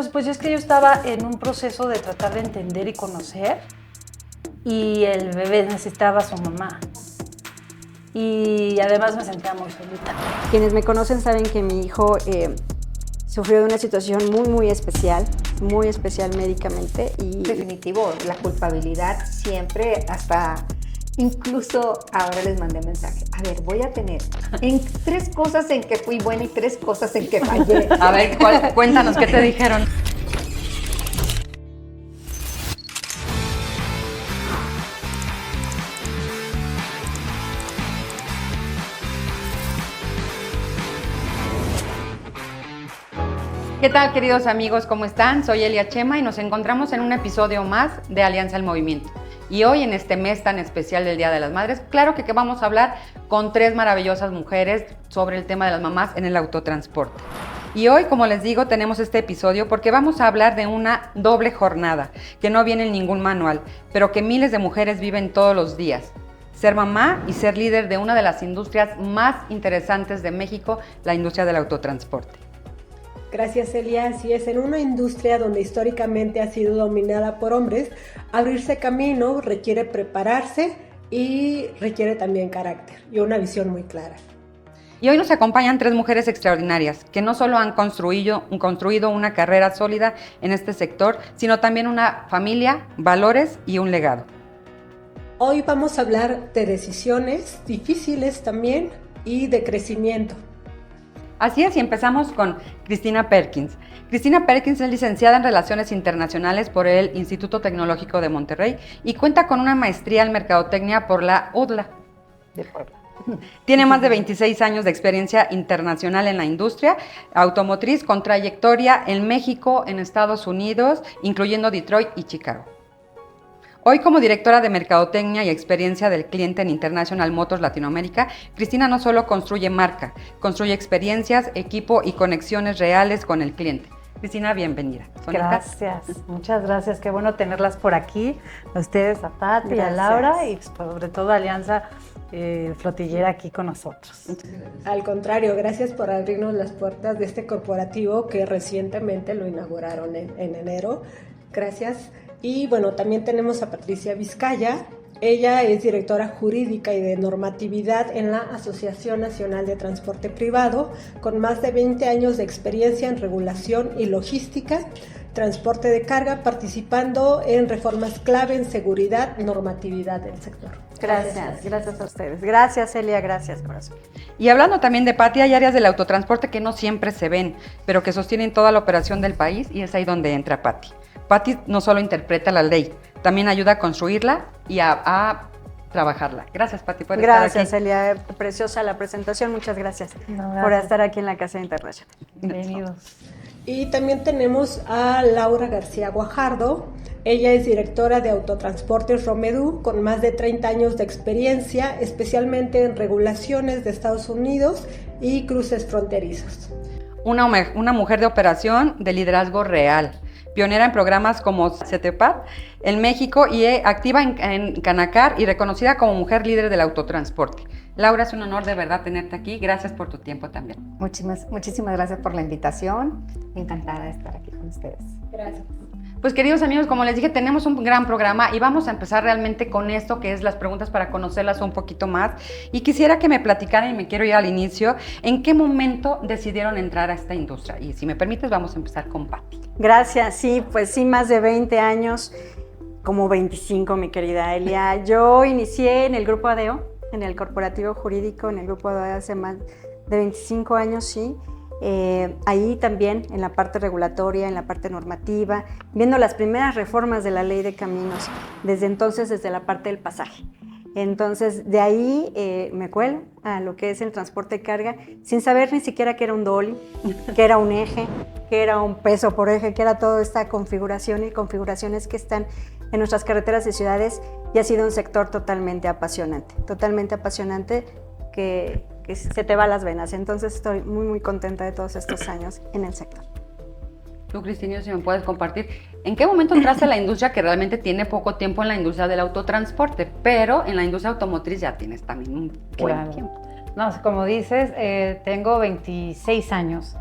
Pues es que yo estaba en un proceso de tratar de entender y conocer, y el bebé necesitaba a su mamá. Y además me sentía muy solita. Quienes me conocen saben que mi hijo sufrió de una situación muy especial médicamente. Y definitivo, la culpabilidad siempre, hasta incluso ahora les mandé mensaje. A ver, voy a tener en 3 cosas en que fui buena y 3 cosas en que fallé. A ver, cuéntanos, ¿qué te dijeron? ¿Qué tal, queridos amigos? ¿Cómo están? Soy Elia Chema y nos encontramos en un episodio más de Alianza al Movimiento. Y hoy, en este mes tan especial del Día de las Madres, claro que vamos a hablar con 3 maravillosas mujeres sobre el tema de las mamás en el autotransporte. Y hoy, como les digo, tenemos este episodio porque vamos a hablar de una doble jornada que no viene en ningún manual, pero que miles de mujeres viven todos los días. Ser mamá y ser líder de una de las industrias más interesantes de México, la industria del autotransporte. Gracias, Elia. Así es, en una industria donde históricamente ha sido dominada por hombres, abrirse camino requiere prepararse y requiere también carácter y una visión muy clara. Y hoy nos acompañan 3 mujeres extraordinarias que no solo han construido una carrera sólida en este sector, sino también una familia, valores y un legado. Hoy vamos a hablar de decisiones difíciles también y de crecimiento. Así es, y empezamos con Cristina Perkins. Cristina Perkins es licenciada en Relaciones Internacionales por el Instituto Tecnológico de Monterrey y cuenta con una maestría en Mercadotecnia por la UDLA de Puebla. Tiene más de 26 años de experiencia internacional en la industria automotriz con trayectoria en México, en Estados Unidos, incluyendo Detroit y Chicago. Hoy, como directora de Mercadotecnia y Experiencia del Cliente en International Motors Latinoamérica, Cristina no solo construye marca, construye experiencias, equipo y conexiones reales con el cliente. Cristina, bienvenida. Gracias, muchas gracias. Qué bueno tenerlas por aquí. A ustedes, a Pati, Gracias. a Laura y sobre todo a Alianza Flotillera aquí con nosotros. Al contrario, gracias por abrirnos las puertas de este corporativo que recientemente lo inauguraron en enero. Gracias. Y bueno, también tenemos a Patricia Vizcaya. Ella es directora jurídica y de normatividad en la Asociación Nacional de Transporte Privado, con más de 20 años de experiencia en regulación y logística, transporte de carga, participando en reformas clave en seguridad, normatividad del sector. gracias a ustedes. Gracias, Elia, gracias, corazón. Y hablando también de Pati, hay áreas del autotransporte que no siempre se ven, pero que sostienen toda la operación del país y es ahí donde entra Pati. Pati no solo interpreta la ley, también ayuda a construirla y a trabajarla. Gracias, Pati, por estar aquí. Gracias, Elia. Preciosa la presentación. Muchas gracias No, por estar aquí en la Casa Internacional. Bienvenidos. Y también tenemos a Laura García Guajardo. Ella es directora de Autotransportes Romedu, con más de 30 años de experiencia, especialmente en regulaciones de Estados Unidos y cruces fronterizos. Una mujer de operación de liderazgo real, pionera en programas como CETEPAD en México y activa en Canacar y reconocida como mujer líder del autotransporte. Laura, es un honor de verdad tenerte aquí. Gracias por tu tiempo también. Muchísimas gracias por la invitación. Encantada de estar aquí con ustedes. Gracias. Pues queridos amigos, como les dije, tenemos un gran programa y vamos a empezar realmente con esto que es las preguntas para conocerlas un poquito más. Y quisiera que me platicaran, y me quiero ir al inicio, ¿en qué momento decidieron entrar a esta industria? Y si me permites, vamos a empezar con Pati. Gracias, sí, pues sí, más de 20 años, como 25, mi querida Elia. Yo inicié en el Grupo ADEO, en el corporativo jurídico, en el Grupo ADEO hace más de 25 años, sí. Ahí también en la parte regulatoria, en la parte normativa, viendo las primeras reformas de la ley de caminos, desde entonces desde la parte del pasaje. Entonces de ahí me cuelo a lo que es el transporte de carga sin saber ni siquiera que era un dolly, que era un eje, que era un peso por eje, que era toda esta configuración y configuraciones que están en nuestras carreteras y ciudades, y ha sido un sector totalmente apasionante que se te va a las venas. Entonces estoy muy contenta de todos estos años en el sector. Tú, Cristina, si me puedes compartir, ¿en qué momento entraste a la industria que realmente tiene poco tiempo en la industria del autotransporte, pero en la industria automotriz ya tienes también un buen tiempo? No, como dices, tengo 26 años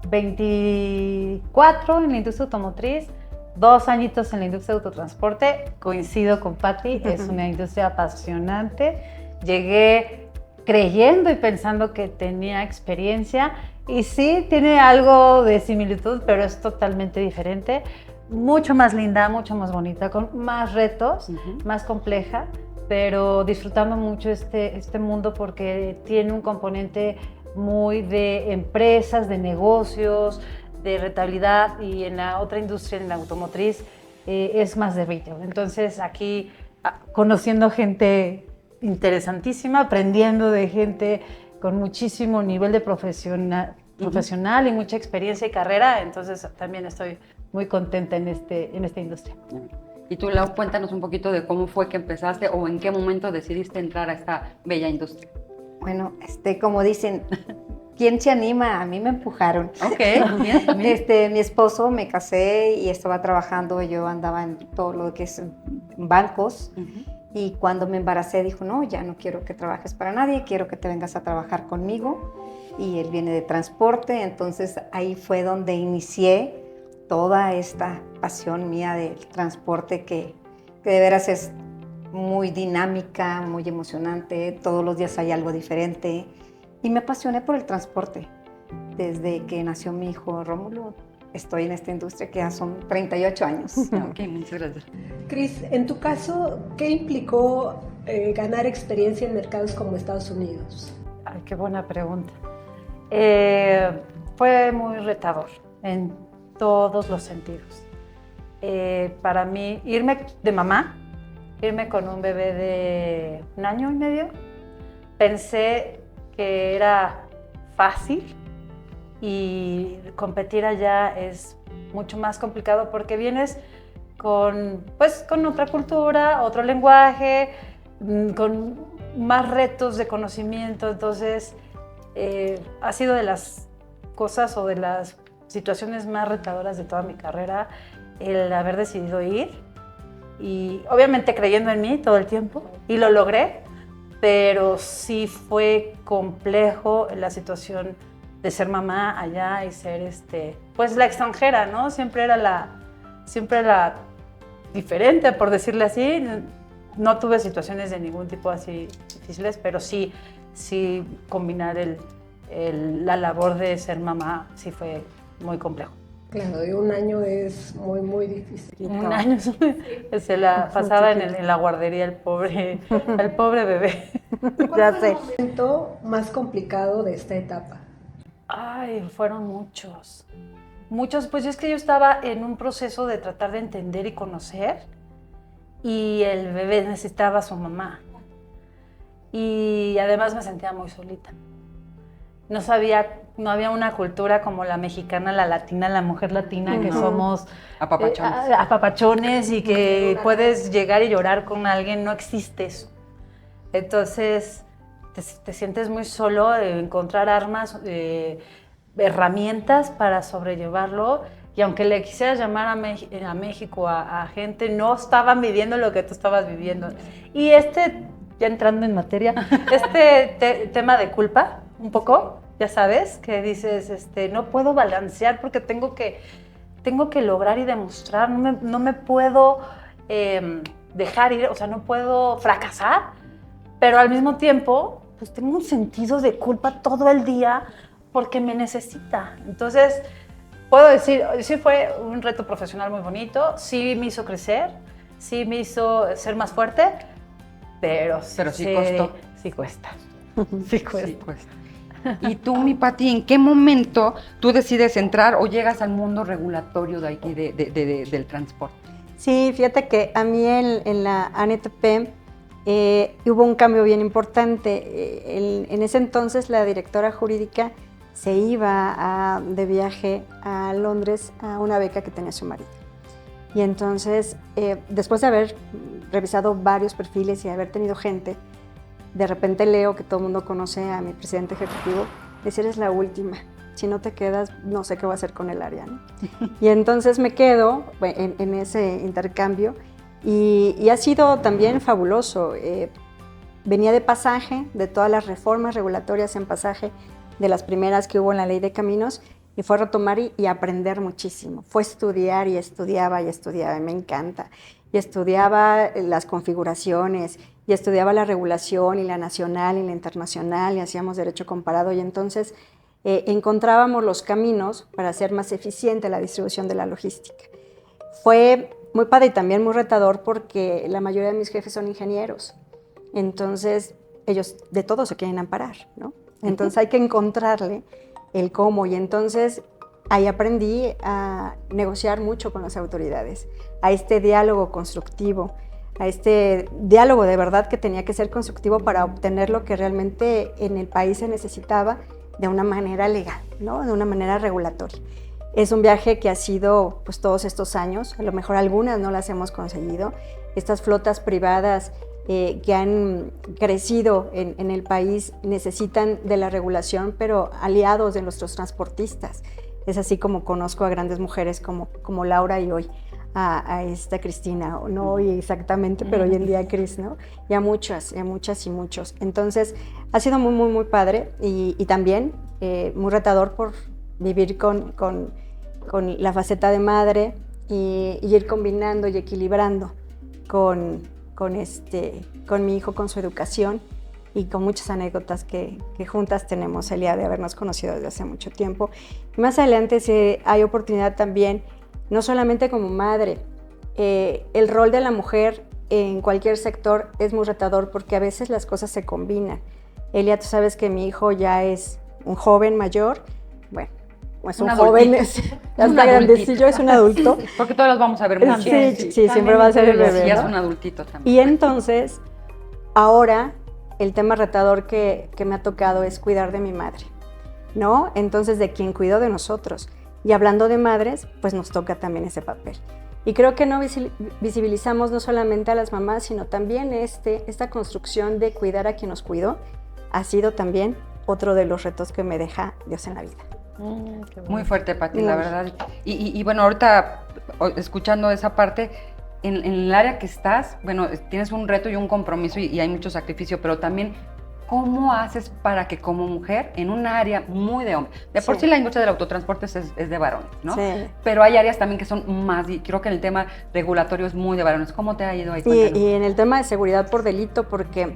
24 en la industria automotriz, 2 añitos en la industria de autotransporte. Coincido con Patti, es una industria apasionante. Llegué creyendo y pensando que tenía experiencia y sí, tiene algo de similitud, pero es totalmente diferente. Mucho más linda, mucho más bonita, con más retos, más compleja, pero disfrutando mucho este mundo porque tiene un componente muy de empresas, de negocios, de rentabilidad, y en la otra industria, en la automotriz, es más de retail. Entonces aquí conociendo gente interesantísima, aprendiendo de gente con muchísimo nivel de profesional y mucha experiencia y carrera, entonces también estoy muy contenta en esta industria. Y tú, Lau, cuéntanos un poquito de cómo fue que empezaste o en qué momento decidiste entrar a esta bella industria. Bueno, como dicen, ¿quién se anima? A mí me empujaron. Ok, bien. Mi esposo, me casé y estaba trabajando, yo andaba en todo lo que es bancos, y cuando me embaracé dijo, no, ya no quiero que trabajes para nadie, quiero que te vengas a trabajar conmigo, y él viene de transporte, entonces ahí fue donde inicié toda esta pasión mía del transporte que de veras es muy dinámica, muy emocionante, todos los días hay algo diferente, y me apasioné por el transporte. Desde que nació mi hijo Rómulo, estoy en esta industria que ya son 38 años. Ok, muchas gracias. Cris, en tu caso, ¿qué implicó ganar experiencia en mercados como Estados Unidos? Ay, qué buena pregunta. Fue muy retador en todos los sentidos. Para mí, irme de mamá, irme con un bebé de 1 año y medio, pensé que era fácil, y competir allá es mucho más complicado porque vienes con otra cultura, otro lenguaje, con más retos de conocimiento. Entonces ha sido de las cosas o de las situaciones más retadoras de toda mi carrera el haber decidido ir, y obviamente creyendo en mí todo el tiempo, y lo logré, pero sí fue complejo la situación de ser mamá allá y ser pues la extranjera, ¿no? Siempre era la diferente, por decirle así. No tuve situaciones de ningún tipo así difíciles, pero sí combinar la labor de ser mamá sí fue muy complejo. Claro, y 1 año es muy, muy difícil. 1 año se la pasaba en la guardería el pobre bebé. ¿Cuál fue el momento más complicado de esta etapa? Ay, fueron muchos, pues es que yo estaba en un proceso de tratar de entender y conocer, y el bebé necesitaba a su mamá, y además me sentía muy solita. No había una cultura como la mexicana, la latina, la mujer latina, que somos apapachones y que puedes llegar y llorar con alguien, no existe eso. Entonces te sientes muy solo, encontrar armas, herramientas para sobrellevarlo, y aunque le quisieras llamar a México a gente, no estaban viviendo lo que tú estabas viviendo. Y ya entrando en materia, tema de culpa, un poco, ya sabes, que dices, no puedo balancear porque tengo que lograr y demostrar, no me puedo dejar ir, o sea, no puedo fracasar, pero al mismo tiempo, pues tengo un sentido de culpa todo el día porque me necesita. Entonces, puedo decir, sí fue un reto profesional muy bonito, sí me hizo crecer, sí me hizo ser más fuerte, pero sí costó. Sí cuesta. Sí cuesta. Sí cuesta. Y tú, mi Pati, ¿en qué momento tú decides entrar o llegas al mundo regulatorio de aquí del transporte? Sí, fíjate que a mí en la ANTP hubo un cambio bien importante. En ese entonces la directora jurídica se iba de viaje a Londres a una beca que tenía su marido. Y entonces, después de haber revisado varios perfiles y haber tenido gente, de repente leo que todo el mundo conoce a mi presidente ejecutivo, decir eres la última, si no te quedas no sé qué voy a hacer con el área, ¿no? Y entonces me quedo en ese intercambio y ha sido también fabuloso. Venía de pasaje, de todas las reformas regulatorias en pasaje, de las primeras que hubo en la Ley de Caminos, y fue retomar y aprender muchísimo. Fue estudiar y estudiaba y estudiaba, y me encanta. Y estudiaba las configuraciones, y estudiaba la regulación, y la nacional, y la internacional, y hacíamos derecho comparado, y entonces encontrábamos los caminos para hacer más eficiente la distribución de la logística. Fue muy padre y también muy retador porque la mayoría de mis jefes son ingenieros, entonces ellos de todo se quieren amparar, ¿no? Entonces hay que encontrarle el cómo, y entonces ahí aprendí a negociar mucho con las autoridades, a este diálogo constructivo, a este diálogo de verdad que tenía que ser constructivo para obtener lo que realmente en el país se necesitaba de una manera legal, ¿no? De una manera regulatoria. Es un viaje que ha sido pues todos estos años, a lo mejor algunas no las hemos conseguido, estas flotas privadas que han crecido en el país necesitan de la regulación, pero aliados de nuestros transportistas. Es así como conozco a grandes mujeres como Laura y hoy a esta Cristina, no hoy exactamente, pero hoy en día Cris, ¿no? Y a muchas y muchos. Entonces ha sido muy, muy, muy padre y también muy retador por vivir con la faceta de madre y ir combinando y equilibrando con mi hijo, con su educación y con muchas anécdotas que juntas tenemos el día de habernos conocido desde hace mucho tiempo. Y más adelante si hay oportunidad también, no solamente como madre, el rol de la mujer en cualquier sector es muy retador porque a veces las cosas se combinan. Elia, tú sabes que mi hijo ya es un joven mayor, bueno, es un joven, ya está grandecillo, es un adulto. Porque todos los vamos a ver mucho. Sí, siempre va a ser el bebé, Ya ¿no? es un adultito también. Y entonces, ahora, el tema retador que me ha tocado es cuidar de mi madre, ¿no? Entonces, de quien cuidó de nosotros. Y hablando de madres, pues nos toca también ese papel. Y creo que no visibilizamos no solamente a las mamás, sino también esta construcción de cuidar a quien nos cuidó, ha sido también otro de los retos que me deja Dios en la vida. Muy fuerte, Pati, la verdad. Y bueno, ahorita, escuchando esa parte, en el área que estás, bueno, tienes un reto y un compromiso y hay mucho sacrificio, pero también, ¿cómo haces para que como mujer, en un área muy de hombre, de por sí la industria del autotransporte es de varones, ¿no? Sí. Pero hay áreas también que son más, y creo que en el tema regulatorio es muy de varones. ¿Cómo te ha ido ahí? Y en el tema de seguridad por delito, porque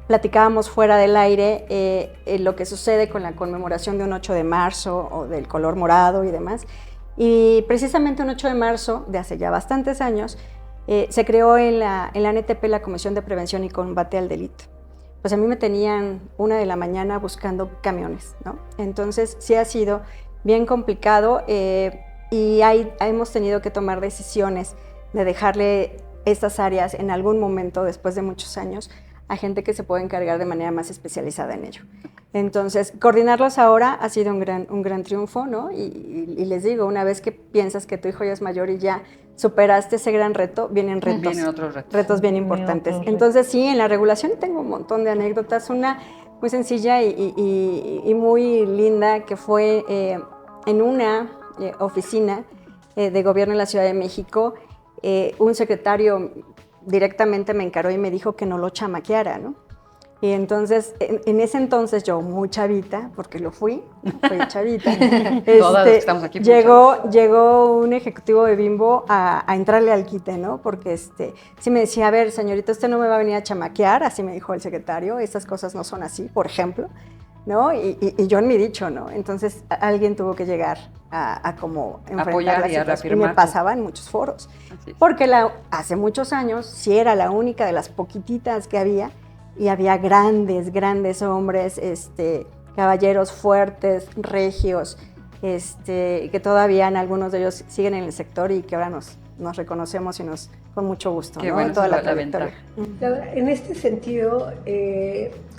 platicábamos fuera del aire lo que sucede con la conmemoración de un 8 de marzo o del color morado y demás. Y precisamente un 8 de marzo, de hace ya bastantes años, se creó en la NTP la Comisión de Prevención y Combate al Delito. Pues a mí me tenían 1 de la mañana buscando camiones, ¿no? Entonces sí ha sido bien complicado y hemos tenido que tomar decisiones de dejarle estas áreas en algún momento, después de muchos años, a gente que se puede encargar de manera más especializada en ello. Entonces, coordinarlos ahora ha sido un gran triunfo, ¿no? Y les digo, una vez que piensas que tu hijo ya es mayor y ya superaste ese gran reto, vienen otros retos. Retos bien importantes. Entonces, sí, en la regulación tengo un montón de anécdotas. Una muy sencilla y muy linda, que fue en una oficina de gobierno en la Ciudad de México, un secretario directamente me encaró y me dijo que no lo chamaqueara, ¿no? Y entonces, en ese entonces yo, muy chavita, porque fui chavita, Todas estamos aquí llegó un ejecutivo de Bimbo a entrarle al quite, ¿no? Porque sí me decía, a ver, señorita, usted no me va a venir a chamaquear, así me dijo el secretario, estas cosas no son así, por ejemplo, ¿no? Y yo en mi dicho, ¿no? Entonces, alguien tuvo que llegar a como enfrentar apoyar la y a situación. Y me pasaba en muchos foros. Porque hace muchos años, sí era la única de las poquititas que había, y había grandes hombres, caballeros fuertes, regios, que todavía algunos de ellos siguen en el sector y que ahora nos reconocemos y con mucho gusto. Qué ¿no? bueno, toda la trayectoria. Laura, en este sentido,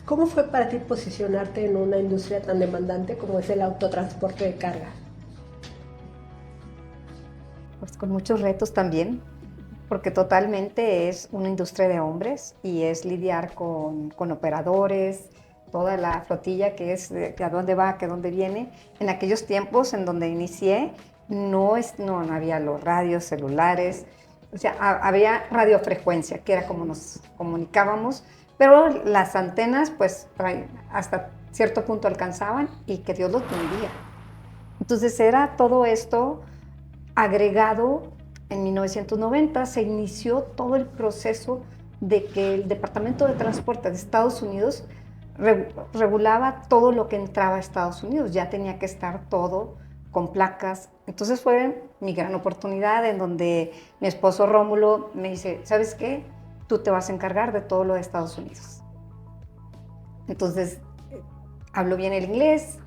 ¿cómo fue para ti posicionarte en una industria tan demandante como es el autotransporte de carga? Pues con muchos retos también, porque totalmente es una industria de hombres y es lidiar con operadores, toda la flotilla que es de a dónde va, que a dónde viene. En aquellos tiempos en donde inicié no había los radios celulares, o sea, había radiofrecuencia, que era como nos comunicábamos, pero las antenas pues hasta cierto punto alcanzaban y que Dios los bendiga. Entonces era todo esto agregado. En 1990 se inició todo el proceso de que el Departamento de Transporte de Estados Unidos regulaba todo lo que entraba a Estados Unidos, ya tenía que estar todo con placas. Entonces fue mi gran oportunidad, en donde mi esposo Rómulo me dice, ¿sabes qué? Tú te vas a encargar de todo lo de Estados Unidos. Entonces hablo bien el inglés,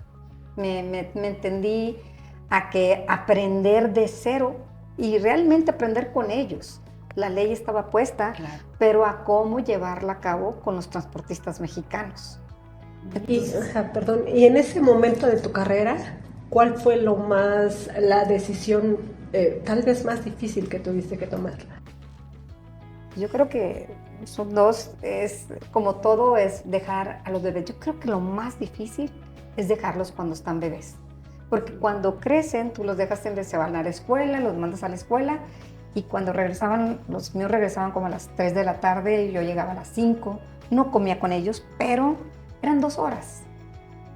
me entendí a que aprender de cero y realmente aprender con ellos. La ley estaba puesta, Claro. pero a cómo llevarla a cabo con los transportistas mexicanos. Perdón, y en ese momento de tu carrera, ¿cuál fue la decisión tal vez más difícil que tuviste que tomar? Yo creo que son dos, es como todo, es dejar a los bebés. Yo creo que lo más difícil es dejarlos cuando están bebés, porque cuando crecen tú los dejas, se van a la escuela, los mandas a la escuela, y cuando regresaban, los míos regresaban como a las 3 de la tarde y yo llegaba a las 5, no comía con ellos, pero eran 2 horas.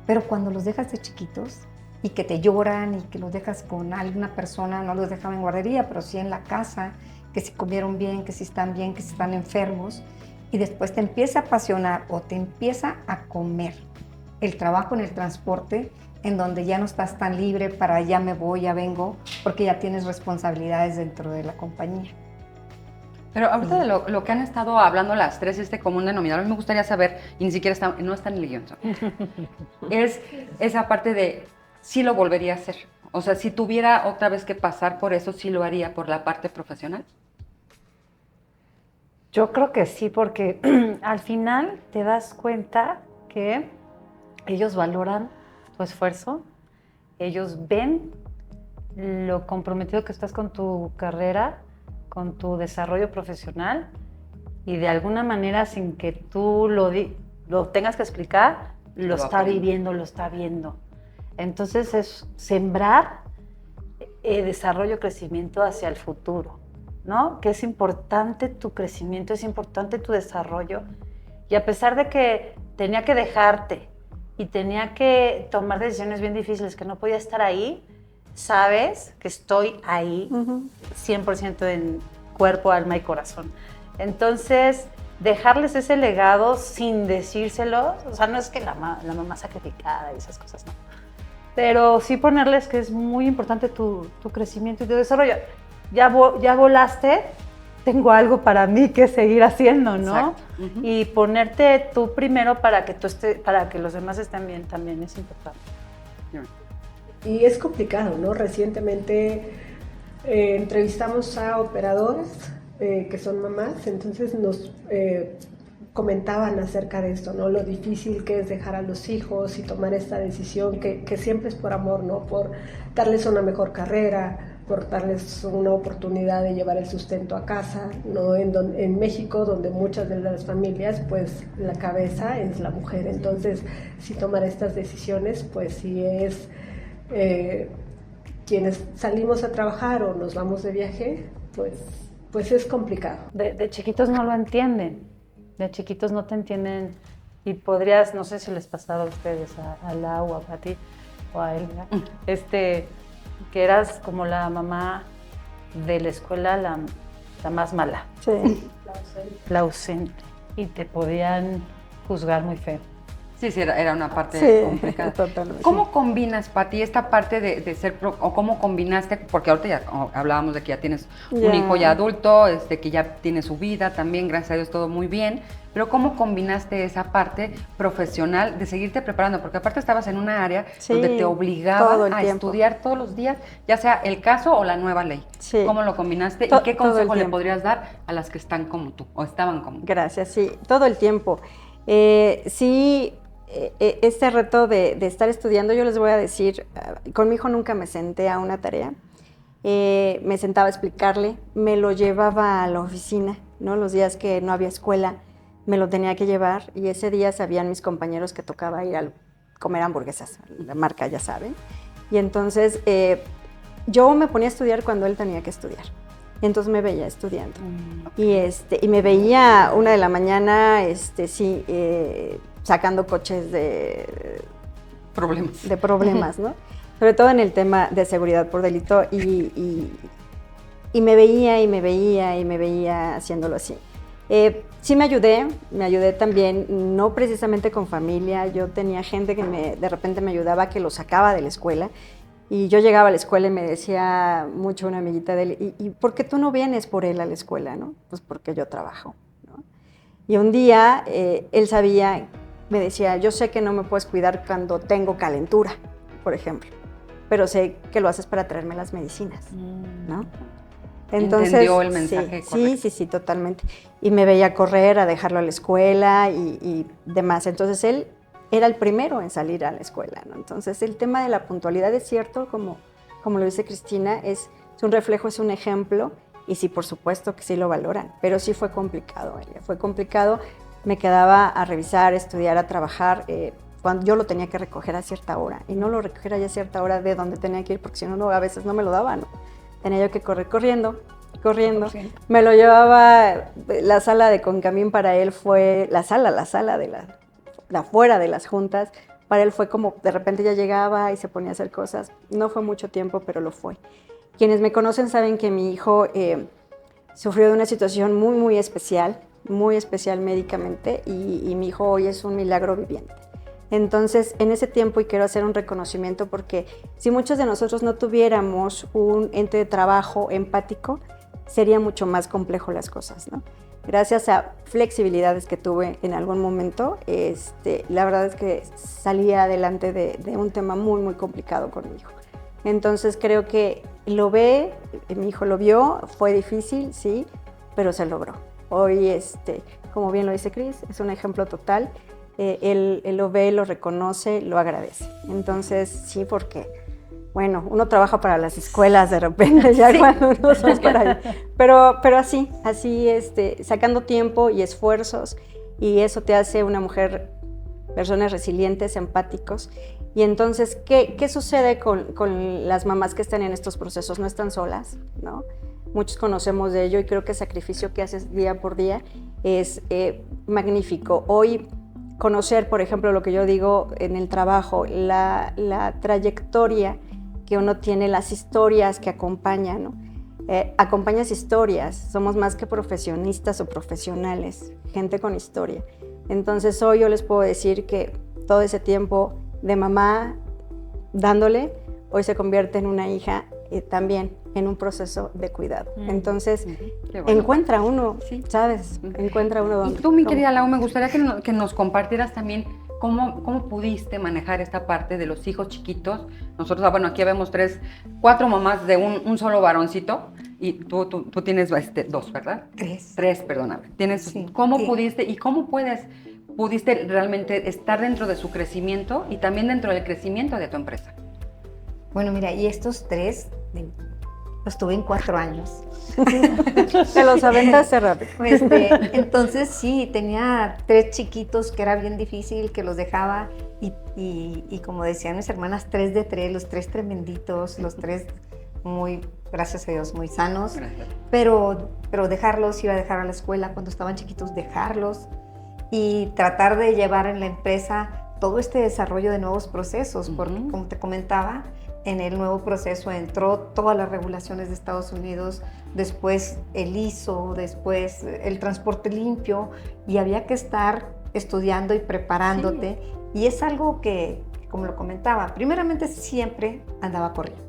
Pero cuando los dejas de chiquitos y que te lloran y que los dejas con alguna persona, no los dejaba en guardería, pero sí en la casa, que si comieron bien, que si están bien, que si están enfermos, y después te empieza a apasionar o te empieza a comer el trabajo en el transporte, en donde ya no estás tan libre para ya me voy, ya vengo, porque ya tienes responsabilidades dentro de la compañía. Pero ahorita de lo que han estado hablando las tres, este común denominador, me gustaría saber, y ni siquiera no está en el guión, es esa parte de sí lo volvería a hacer. O sea, si tuviera otra vez que pasar por eso, sí lo haría por la parte profesional. Yo creo que sí, porque al final te das cuenta que ellos valoran tu esfuerzo, ellos ven lo comprometido que estás con tu carrera, con tu desarrollo profesional, y de alguna manera, sin que tú lo tengas que explicar, lo está viviendo, lo está viendo. Entonces es sembrar desarrollo, crecimiento hacia el futuro, ¿no? Que es importante tu crecimiento, es importante tu desarrollo. Y a pesar de que tenía que dejarte y tenía que tomar decisiones bien difíciles, que no podía estar ahí, sabes que estoy ahí 100% en cuerpo, alma y corazón. Entonces, dejarles ese legado sin decírselos, o sea, no es que la mamá sacrificada y esas cosas, no. Pero sí ponerles que es muy importante tu crecimiento y tu desarrollo. Ya volaste, tengo algo para mí que seguir haciendo, ¿no? Exacto. Y ponerte tú primero para que los demás estén bien también es importante. Y es complicado, ¿no? Recientemente entrevistamos a operadoras que son mamás, entonces nos comentaban acerca de esto, ¿no? Lo difícil que es dejar a los hijos y tomar esta decisión que siempre es por amor, ¿no? Por darles una mejor carrera, por darles una oportunidad de llevar el sustento a casa, ¿no? En México, donde muchas de las familias, pues la cabeza es la mujer. Entonces, si tomar estas decisiones, pues sí es quienes salimos a trabajar o nos vamos de viaje, pues es complicado. De chiquitos no lo entienden, de chiquitos no te entienden, y podrías, no sé si les pasaba a ustedes, a Lau, o a ti, o a él, que eras como la mamá de la escuela, la más mala, Sí. la ausente, y te podían juzgar muy feo. Sí, era una parte Sí, complicada. totalmente. ¿Cómo combinas, Pati, esta parte de ser o cómo combinaste? Porque ahorita ya hablábamos de que ya tienes un hijo ya adulto, que ya tiene su vida también, gracias a Dios, todo muy bien. Pero ¿cómo combinaste esa parte profesional de seguirte preparando? Porque aparte estabas en una área donde te obligaban a estudiar todos los días, ya sea el caso o la nueva ley. Sí. ¿Cómo lo combinaste? ¿Y qué Todo el consejo le tiempo. podrías dar a las que están como tú o estaban como tú? Gracias, sí, todo el tiempo. Este reto de estar estudiando, yo les voy a decir, con mi hijo nunca me senté a una tarea, me sentaba a explicarle, me lo llevaba a la oficina, ¿no? Los días que no había escuela, me lo tenía que llevar, y ese día sabían mis compañeros que tocaba ir a comer hamburguesas, la marca ya saben, y entonces yo me ponía a estudiar cuando él tenía que estudiar. Entonces me veía estudiando. Y me veía 1 de la mañana, sacando coches de Problemas. problemas, ¿no? sobre todo en el tema de seguridad por delito, y me veía haciéndolo así. Sí me ayudé también, no precisamente con familia. Yo tenía gente que de repente me ayudaba, que lo sacaba de la escuela, y yo llegaba a la escuela y me decía mucho una amiguita de él, ¿y por qué tú no vienes por él a la escuela, no? Pues porque yo trabajo, ¿no? Y un día él sabía, me decía, yo sé que no me puedes cuidar cuando tengo calentura, por ejemplo, pero sé que lo haces para traerme las medicinas, ¿no? Entonces, entendió el mensaje correcto. sí, totalmente. Y me veía correr a dejarlo a la escuela y demás. Entonces él era el primero en salir a la escuela, ¿no? Entonces el tema de la puntualidad es cierto, como lo dice Cristina, es un reflejo, es un ejemplo, y sí, por supuesto que sí lo valoran, pero sí fue complicado, fue complicado. Me quedaba a revisar, a estudiar, a trabajar, cuando yo lo tenía que recoger a cierta hora, y no lo recogiera ya a cierta hora de donde tenía que ir, porque si no, a veces no me lo daban, ¿no? Tenía yo que correr corriendo. Me lo llevaba, la sala de Concamín para él fue, la sala de la afuera de las juntas, para él fue como, de repente ya llegaba y se ponía a hacer cosas. No fue mucho tiempo, pero lo fue. Quienes me conocen saben que mi hijo sufrió de una situación muy especial médicamente, y mi hijo hoy es un milagro viviente. Entonces, en ese tiempo, y quiero hacer un reconocimiento, porque si muchos de nosotros no tuviéramos un ente de trabajo empático, sería mucho más complejo las cosas, ¿no? Gracias a flexibilidades que tuve en algún momento, la verdad es que salí adelante de un tema muy complicado con mi hijo. Entonces, creo que mi hijo lo vio, fue difícil, sí, pero se logró. Hoy, como bien lo dice Cris, es un ejemplo total. Él lo ve, lo reconoce, lo agradece. Entonces, sí, porque, bueno, uno trabaja para las escuelas de repente, ya sí, cuando uno es para allá. Pero así, sacando tiempo y esfuerzos, y eso te hace una mujer, personas resilientes, empáticos. Y entonces, ¿qué sucede con las mamás que están en estos procesos? No están solas, ¿no? Muchos conocemos de ello, y creo que el sacrificio que haces día por día es magnífico. Hoy, conocer, por ejemplo, lo que yo digo en el trabajo, la trayectoria que uno tiene, las historias que acompañan, ¿no? Acompañas historias, somos más que profesionistas o profesionales, gente con historia. Entonces hoy yo les puedo decir que todo ese tiempo de mamá dándole, hoy se convierte en una hija también en un proceso de cuidado. Entonces, bueno, encuentra uno, sí, ¿sabes? Encuentra uno donde... Y tú, mi querida Lau, me gustaría que nos compartieras también cómo pudiste manejar esta parte de los hijos chiquitos. Nosotros, bueno, aquí vemos 4 mamás de un solo varoncito, y tú tienes 2, ¿verdad? 3, perdóname. Sí. ¿Cómo pudiste y cómo pudiste realmente estar dentro de su crecimiento y también dentro del crecimiento de tu empresa? Bueno, mira, y estos 3 los tuve en 4 años. Te los aventaste rápido. Entonces sí, tenía 3 chiquitos que era bien difícil, que los dejaba, y como decían mis hermanas, 3 de 3, los 3 tremenditos, los 3 muy, gracias a Dios, muy sanos. Pero dejarlos, iba a dejar a la escuela cuando estaban chiquitos, dejarlos, y tratar de llevar en la empresa todo este desarrollo de nuevos procesos, porque como te comentaba, en el nuevo proceso entró todas las regulaciones de Estados Unidos, después el ISO, después el transporte limpio, y había que estar estudiando y preparándote. Sí. Y es algo que, como lo comentaba, primeramente siempre andaba corriendo.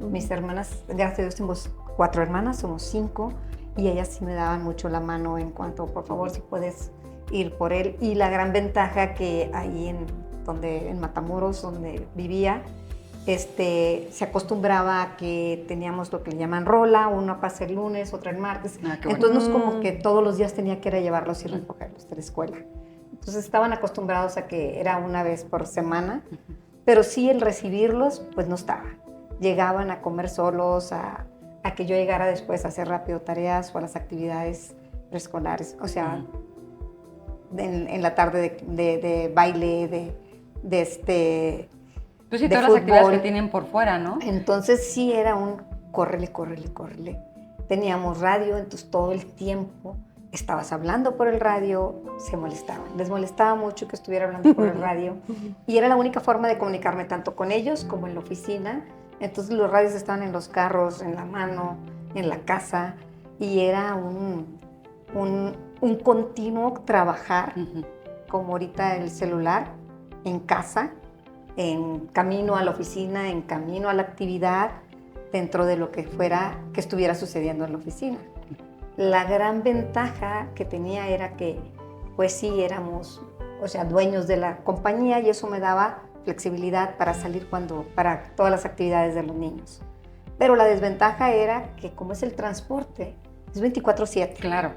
Mis hermanas, gracias a Dios tengo 4 hermanas, somos 5, y ellas sí me daban mucho la mano en cuanto, por favor, si puedes ir por él. Y la gran ventaja que ahí en Matamoros, donde vivía, se acostumbraba a que teníamos lo que le llaman rola, una pasa el lunes, otra el martes. Entonces no es como que todos los días tenía que ir a llevarlos y recogerlos de la escuela. Entonces estaban acostumbrados a que era una vez por semana, pero sí el recibirlos, pues no estaba. Llegaban a comer solos, a que yo llegara después a hacer rápido tareas o a las actividades preescolares. O sea, en la tarde de baile, Pues sí, de todas fútbol. Las actividades que tienen por fuera, ¿no? Entonces sí era un córrele. Teníamos radio, entonces todo el tiempo estabas hablando por el radio, se molestaban. Les molestaba mucho que estuviera hablando por el radio. Y era la única forma de comunicarme tanto con ellos como en la oficina. Entonces los radios estaban en los carros, en la mano, en la casa. Y era un continuo trabajar, como ahorita el celular, en casa, en camino a la oficina, en camino a la actividad, dentro de lo que fuera que estuviera sucediendo en la oficina. La gran ventaja que tenía era que, pues sí, éramos, o sea, dueños de la compañía y eso me daba flexibilidad para salir para todas las actividades de los niños. Pero la desventaja era que como es el transporte, es 24/7. Claro.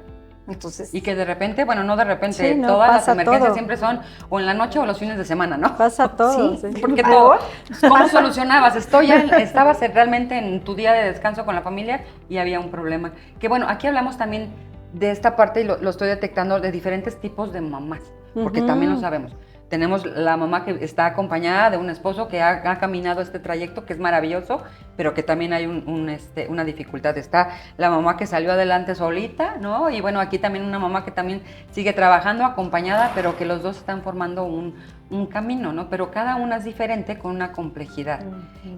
Entonces, Y que de repente, bueno, no de repente, Sí, no, todas las pasa emergencias todo. siempre son o en la noche o los fines de semana, ¿no? Pasa todo. Sí. Sí. Porque todo, ¿cómo solucionabas? Estabas realmente en tu día de descanso con la familia y había un problema. Que bueno, aquí hablamos también de esta parte y lo estoy detectando de diferentes tipos de mamás, porque también lo sabemos. Tenemos la mamá que está acompañada de un esposo que ha caminado este trayecto, que es maravilloso, pero que también hay una dificultad. Está la mamá que salió adelante solita, ¿no? Y bueno, aquí también una mamá que también sigue trabajando acompañada, pero que los dos están formando un camino, ¿no? Pero cada una es diferente con una complejidad.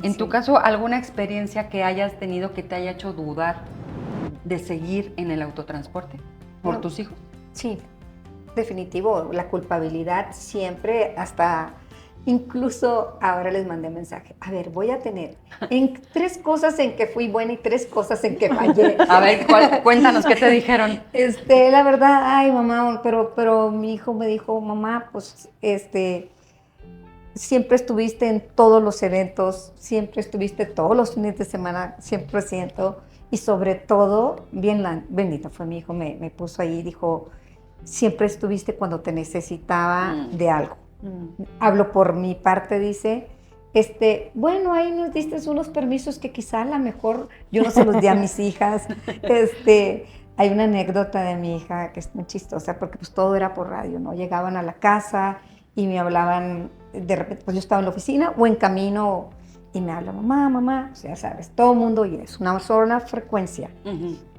En tu caso, ¿alguna experiencia que hayas tenido que te haya hecho dudar de seguir en el autotransporte por No. tus hijos? sí, definitivo, la culpabilidad siempre, hasta incluso ahora les mandé mensaje. A ver, voy a tener 3 cosas en que fui buena y 3 cosas en que fallé. A ver, cuéntanos, ¿qué te dijeron? La verdad, ay mamá, pero mi hijo me dijo, mamá, pues siempre estuviste en todos los eventos, siempre estuviste todos los fines de semana, 100%, y sobre todo, bendito fue mi hijo, me puso ahí y dijo, siempre estuviste cuando te necesitaba de algo. Hablo por mi parte, dice, bueno, ahí nos diste unos permisos que quizá a lo mejor yo no se los di a mis hijas. Hay una anécdota de mi hija que es muy chistosa porque pues todo era por radio, ¿no? Llegaban a la casa y me hablaban, de repente pues yo estaba en la oficina o en camino y me habla mamá, o sea, sabes, todo el mundo y es una sola frecuencia.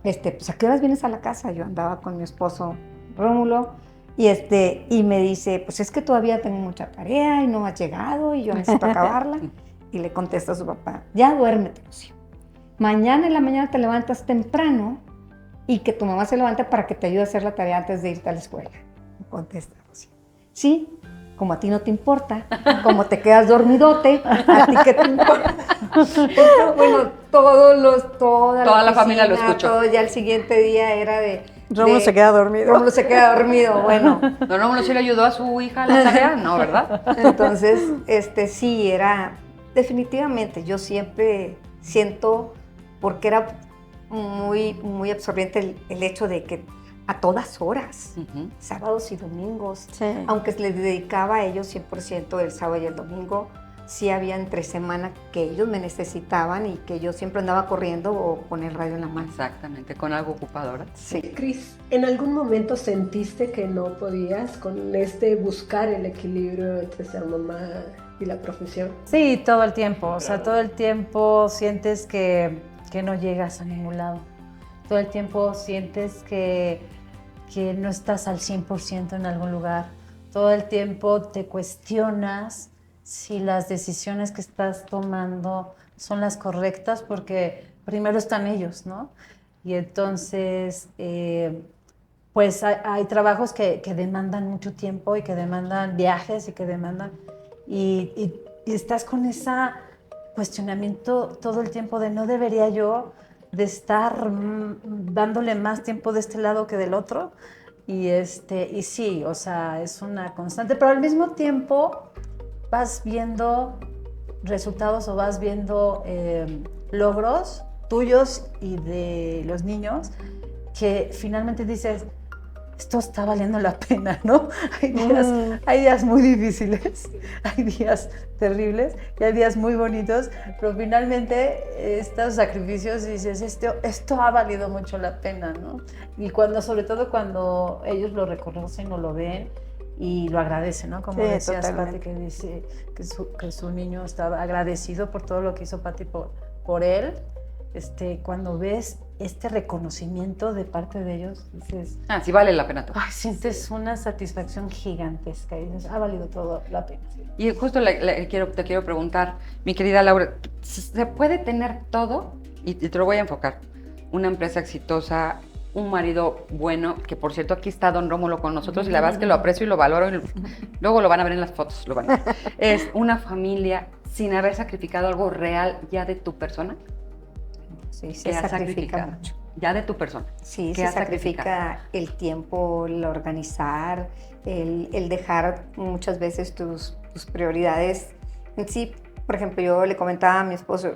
Pues ¿a qué horas vienes a la casa? Yo andaba con mi esposo Rómulo y me dice, pues es que todavía tengo mucha tarea y no has llegado y yo necesito acabarla. Y le contesta a su papá, ya duérmete, Lucio. Mañana en la mañana te levantas temprano y que tu mamá se levante para que te ayude a hacer la tarea antes de irte a la escuela. Me contesta Lucio. Sí, como a ti no te importa, como te quedas dormidote, a ti qué te importa. Entonces, bueno, toda la familia lo oficina, escuchó. todo, ya el siguiente día era Rómulo se queda dormido. Rómulo se queda dormido, bueno. ¿No Rómulo sí le ayudó a su hija a la tarea? No, ¿verdad? Entonces, sí, era definitivamente, yo siempre siento, porque era muy, muy absorbente el hecho de que a todas horas, sábados y domingos, Sí. aunque les dedicaba a ellos 100% el sábado y el domingo, sí había entre semana que ellos me necesitaban y que yo siempre andaba corriendo o con el radio en la mano. Exactamente, con algo ocupadora. Sí. Cris, ¿en algún momento sentiste que no podías con buscar el equilibrio entre ser mamá y la profesión? Sí, todo el tiempo. O sea, todo el tiempo sientes que no llegas a ningún lado. Todo el tiempo sientes que no estás al 100% en algún lugar. Todo el tiempo te cuestionas si las decisiones que estás tomando son las correctas, porque primero están ellos, ¿no? Y entonces, pues hay trabajos que demandan mucho tiempo y que demandan viajes y que demandan... Y estás con ese cuestionamiento todo el tiempo de no debería yo de estar dándole más tiempo de este lado que del otro. Y sí, o sea, es una constante, pero al mismo tiempo vas viendo resultados o vas viendo logros tuyos y de los niños que finalmente dices, esto está valiendo la pena, ¿no? Hay días muy difíciles, hay días terribles y hay días muy bonitos, pero finalmente estos sacrificios dices, esto ha valido mucho la pena, ¿no? Y sobre todo cuando ellos lo reconocen o lo ven y lo agradecen, ¿no? Como Sí, decías, totalmente. Pati, que dice que su niño estaba agradecido por todo lo que hizo Pati por él. Cuando ves este reconocimiento de parte de ellos, dices, Sí vale la pena todo. ay, sientes una satisfacción gigantesca y dices, ha valido todo la pena. Y justo te quiero preguntar, mi querida Laura, ¿se puede tener todo? Y te lo voy a enfocar. Una empresa exitosa, un marido bueno, que por cierto aquí está don Rómulo con nosotros y la verdad es que lo aprecio y lo valoro, y luego lo van a ver en las fotos, lo van a ver. Es una familia sin haber sacrificado algo real ya de tu persona. Sí, se ¿Qué has sacrifica sacrificado? mucho. Ya de tu persona. Sí, ¿Qué se has sacrificado? sacrifica el tiempo, el organizar, el dejar muchas veces tus prioridades. Sí, por ejemplo, yo le comentaba a mi esposo,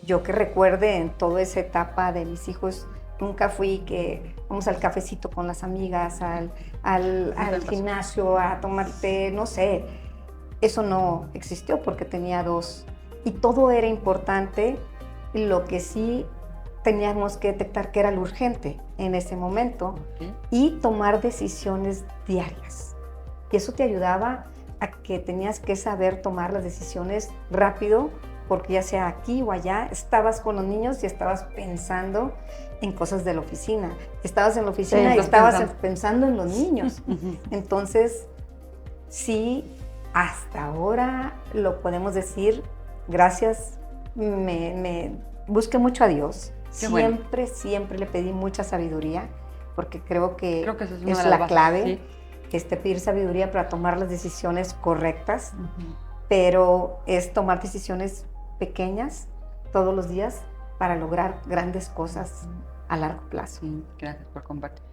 yo que recuerde en toda esa etapa de mis hijos, nunca fui que vamos al cafecito con las amigas, al gimnasio, a tomarte, no sé. Eso no existió porque tenía 2. Y todo era importante. Lo que sí teníamos que detectar que era lo urgente en ese momento y tomar decisiones diarias. Y eso te ayudaba a que tenías que saber tomar las decisiones rápido, porque ya sea aquí o allá, estabas con los niños y estabas pensando en cosas de la oficina. Estabas en la oficina y estabas pensando en los niños. Entonces, sí, hasta ahora lo podemos decir, gracias, me busqué mucho a Dios. Siempre le pedí mucha sabiduría, porque creo que eso es la clave, pedir sabiduría para tomar las decisiones correctas, pero es tomar decisiones pequeñas todos los días para lograr grandes cosas a largo plazo. Gracias por compartir.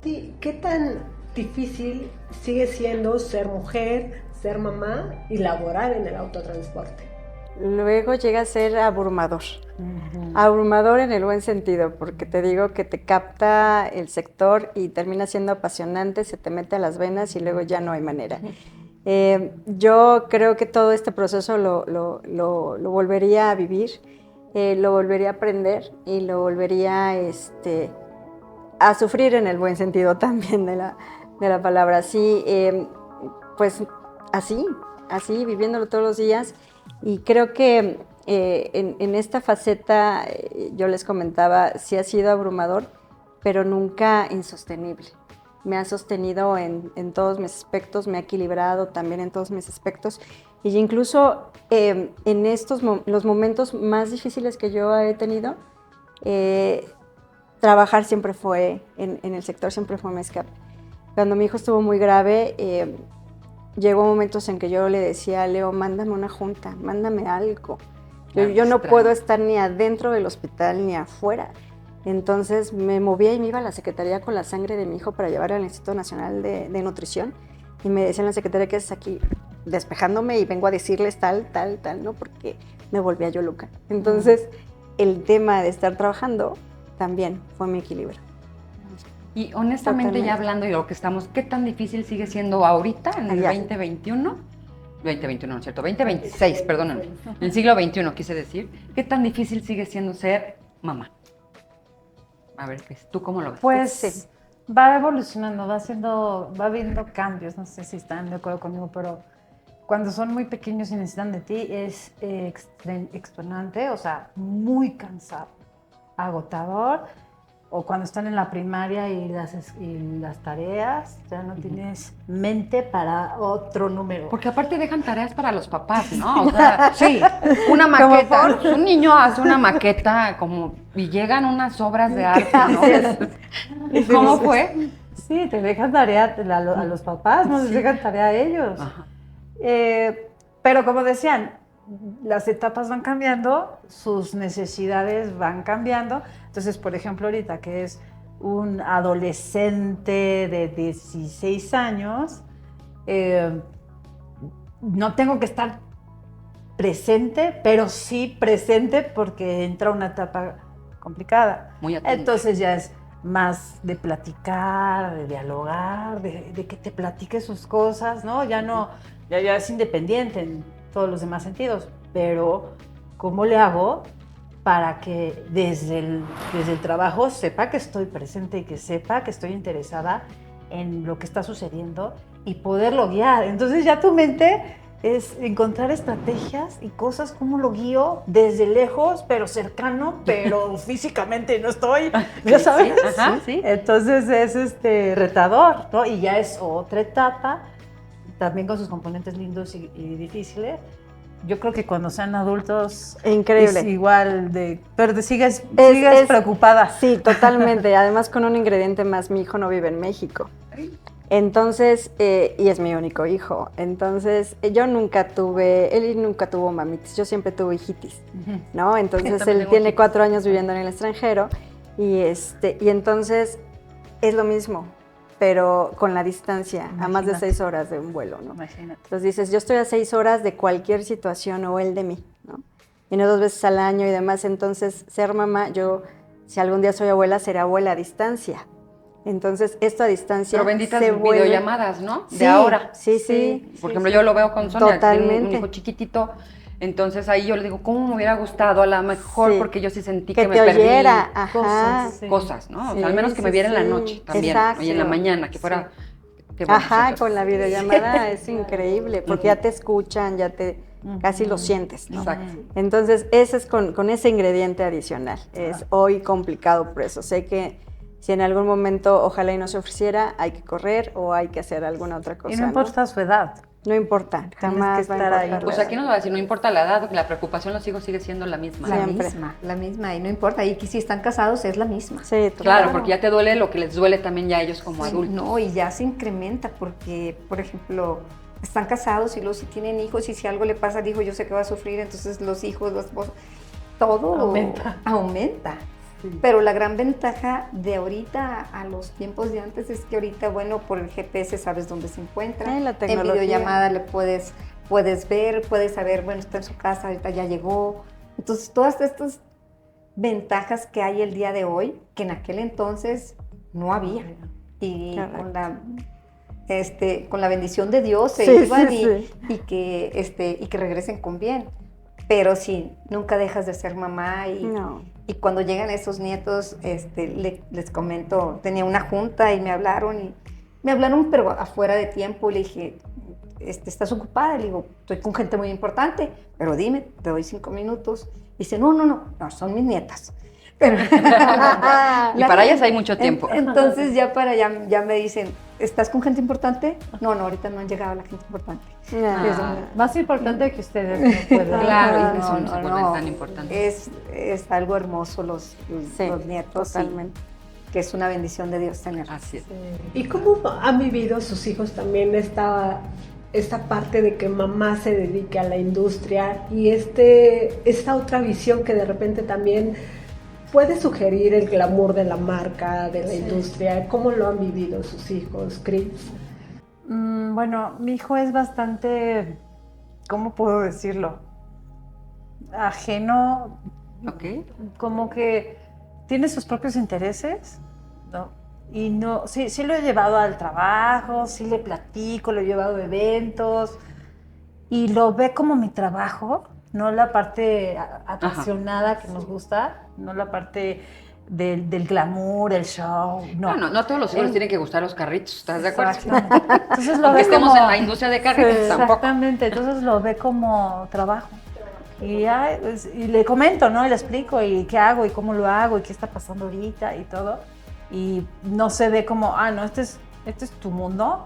¿Qué tan difícil sigue siendo ser mujer, ser mamá y laborar en el autotransporte? Luego llega a ser abrumador. Abrumador en el buen sentido, porque te digo que te capta el sector y termina siendo apasionante, se te mete a las venas y luego ya no hay manera. Yo creo que todo este proceso lo volvería a vivir, lo volvería a aprender y lo volvería a sufrir en el buen sentido también de la palabra. Sí, pues así, viviéndolo todos los días. Y creo que en esta faceta, yo les comentaba, sí ha sido abrumador, pero nunca insostenible. Me ha sostenido en todos mis aspectos, me ha equilibrado también en todos mis aspectos. Y incluso en los momentos más difíciles que yo he tenido, trabajar siempre fue, en el sector siempre fue mi escape. Cuando mi hijo estuvo muy grave, llegó momentos en que yo le decía a Leo, mándame una junta, mándame algo. Yo no puedo estar ni adentro del hospital ni afuera. Entonces me movía y me iba a la secretaría con la sangre de mi hijo para llevarla al Instituto Nacional de Nutrición. Y me decían la secretaria, ¿qué haces aquí? Despejándome y vengo a decirles tal, ¿no? Porque me volvía yo loca. Entonces el tema de estar trabajando también fue mi equilibrio. Y honestamente, Totalmente. ya hablando de lo que estamos, ¿qué tan difícil sigue siendo ahorita, en el 2021? 2021, ¿no es cierto? 2026, perdónenme. En el siglo XXI, quise decir. ¿Qué tan difícil sigue siendo ser mamá? A ver, Cris, ¿tú cómo lo ves? Pues va evolucionando, va habiendo cambios, no sé si están de acuerdo conmigo, pero cuando son muy pequeños y necesitan de ti es extenuante, o sea, muy cansado, agotador. O cuando están en la primaria y las tareas, ya no tienes mente para otro número. Porque aparte dejan tareas para los papás, ¿no? O sea, sí, una maqueta. Un niño hace una maqueta y llegan unas obras de arte, ¿no? ¿Cómo fue? Sí, te dejan tarea a los papás, no les dejan tarea a ellos. Pero como decían, las etapas van cambiando, sus necesidades van cambiando. Entonces, por ejemplo, ahorita que es un adolescente de 16 años, no tengo que estar presente, pero sí presente porque entra una etapa complicada. Muy atenta. Entonces ya es más de platicar, de dialogar, de que te platique sus cosas, ¿no? Ya es independiente en todos los demás sentidos, pero ¿cómo le hago para que desde el trabajo sepa que estoy presente y que sepa que estoy interesada en lo que está sucediendo y poderlo guiar? Entonces ya tu mente es encontrar estrategias y cosas como lo guío desde lejos, pero cercano, pero físicamente no estoy, ya sabes. Sí, ajá, sí. Entonces es retador, ¿no? Y ya es otra etapa, también con sus componentes lindos y difíciles. Yo creo que cuando sean adultos Increíble. es igual pero sigues Es- preocupada. Sí, totalmente. Además, con un ingrediente más, mi hijo no vive en México. Entonces, y es mi único hijo. Entonces, él nunca tuvo mamitis, yo siempre tuve hijitis, ¿no? Entonces, También él tengo tiene hijitis. 4 años viviendo en el extranjero y entonces es lo mismo, pero con la distancia, a más de Imagínate. 6 horas de un vuelo, ¿no? Imagínate. Entonces dices, yo estoy a 6 horas de cualquier situación o él de mí, ¿no? Y no 2 veces al año y demás. Entonces, ser mamá, si algún día soy abuela, seré abuela a distancia. Entonces, esto a distancia Pero benditas se vuelve... videollamadas, ¿no? Sí, De ahora. sí. Por ejemplo, yo lo veo con Sonia, que tiene un Totalmente. hijo chiquitito. Entonces ahí yo le digo, ¿cómo me hubiera gustado? A lo mejor Sí. porque yo sí sentí Que que me te perdí oyera, ajá. Cosas, sí. cosas, ¿no? O Sí, sea, al menos que me sí, viera en la sí. noche también. Exacto. Y en la mañana, que fuera... qué bueno, Ajá, Sonia. con la videollamada es increíble, porque ya te escuchan, casi lo sientes, ¿no? Exacto. Entonces, ese es con ese ingrediente adicional. Es hoy complicado por eso. Sé que si en algún momento ojalá y no se ofreciera, hay que correr o hay que hacer alguna otra cosa. Y no importa su edad. No importa, jamás que va a estar ahí. importar. Pues aquí nos va a decir, no importa la edad, la preocupación de los hijos sigue siendo la misma. Siempre. La misma, y no importa, y que si están casados es la misma. Sí, Claro, total. porque ya te duele lo que les duele también ya a ellos como adultos. No, y ya se incrementa porque, por ejemplo, están casados y luego si tienen hijos y si algo le pasa al hijo, yo sé que va a sufrir, entonces los hijos, los esposos, todo aumenta. Pero la gran ventaja de ahorita a los tiempos de antes es que ahorita, bueno, por el GPS sabes dónde se encuentra. La En tecnología. videollamada le puedes ver, puedes saber, bueno, está en su casa, ahorita ya llegó. Entonces, todas estas ventajas que hay el día de hoy, que en aquel entonces no había. Y Correcto. con la bendición de Dios se Sí, iban sí, y que regresen con bien. Pero sí, nunca dejas de ser mamá No. y cuando llegan esos nietos, les comento, tenía una junta y me hablaron pero afuera de tiempo. Le dije, ¿estás ocupada? Le digo, estoy con gente muy importante, pero dime, te doy 5 minutos. Dice, no, son mis nietas. Pero, Y para ellas hay mucho tiempo. Entonces ya me dicen, ¿estás con gente importante? No, ahorita no han llegado la gente importante. No. Más importante que ustedes no pueden. Claro, No, y eso no no, se vuelven no. tan importantes. Es algo hermoso los Sí, nietos. totalmente. Que es una bendición de Dios tener. Así es. ¿Y cómo han vivido sus hijos también esta parte de que mamá se dedique a la industria y esta otra visión que de repente también puede sugerir el glamour de la marca, de la industria? ¿Cómo lo han vivido sus hijos, Chris? Bueno, mi hijo es bastante, ¿cómo puedo decirlo? Ajeno, Ok. como que tiene sus propios intereses, ¿no? Y no, sí lo he llevado al trabajo, sí le platico, lo he llevado a eventos y lo ve como mi trabajo, no la parte apasionada que nos gusta, no la parte del glamour, el show, no. No a todos los hijos les tienen que gustar los carritos, ¿estás de acuerdo? Exactamente. Entonces lo Aunque ve estemos como... en la industria de carritos, tampoco. Exactamente, entonces lo ve como trabajo. Y, ya, y le comento, ¿no? Y le explico y qué hago y cómo lo hago y qué está pasando ahorita y todo. Y no se ve como, no, este es tu mundo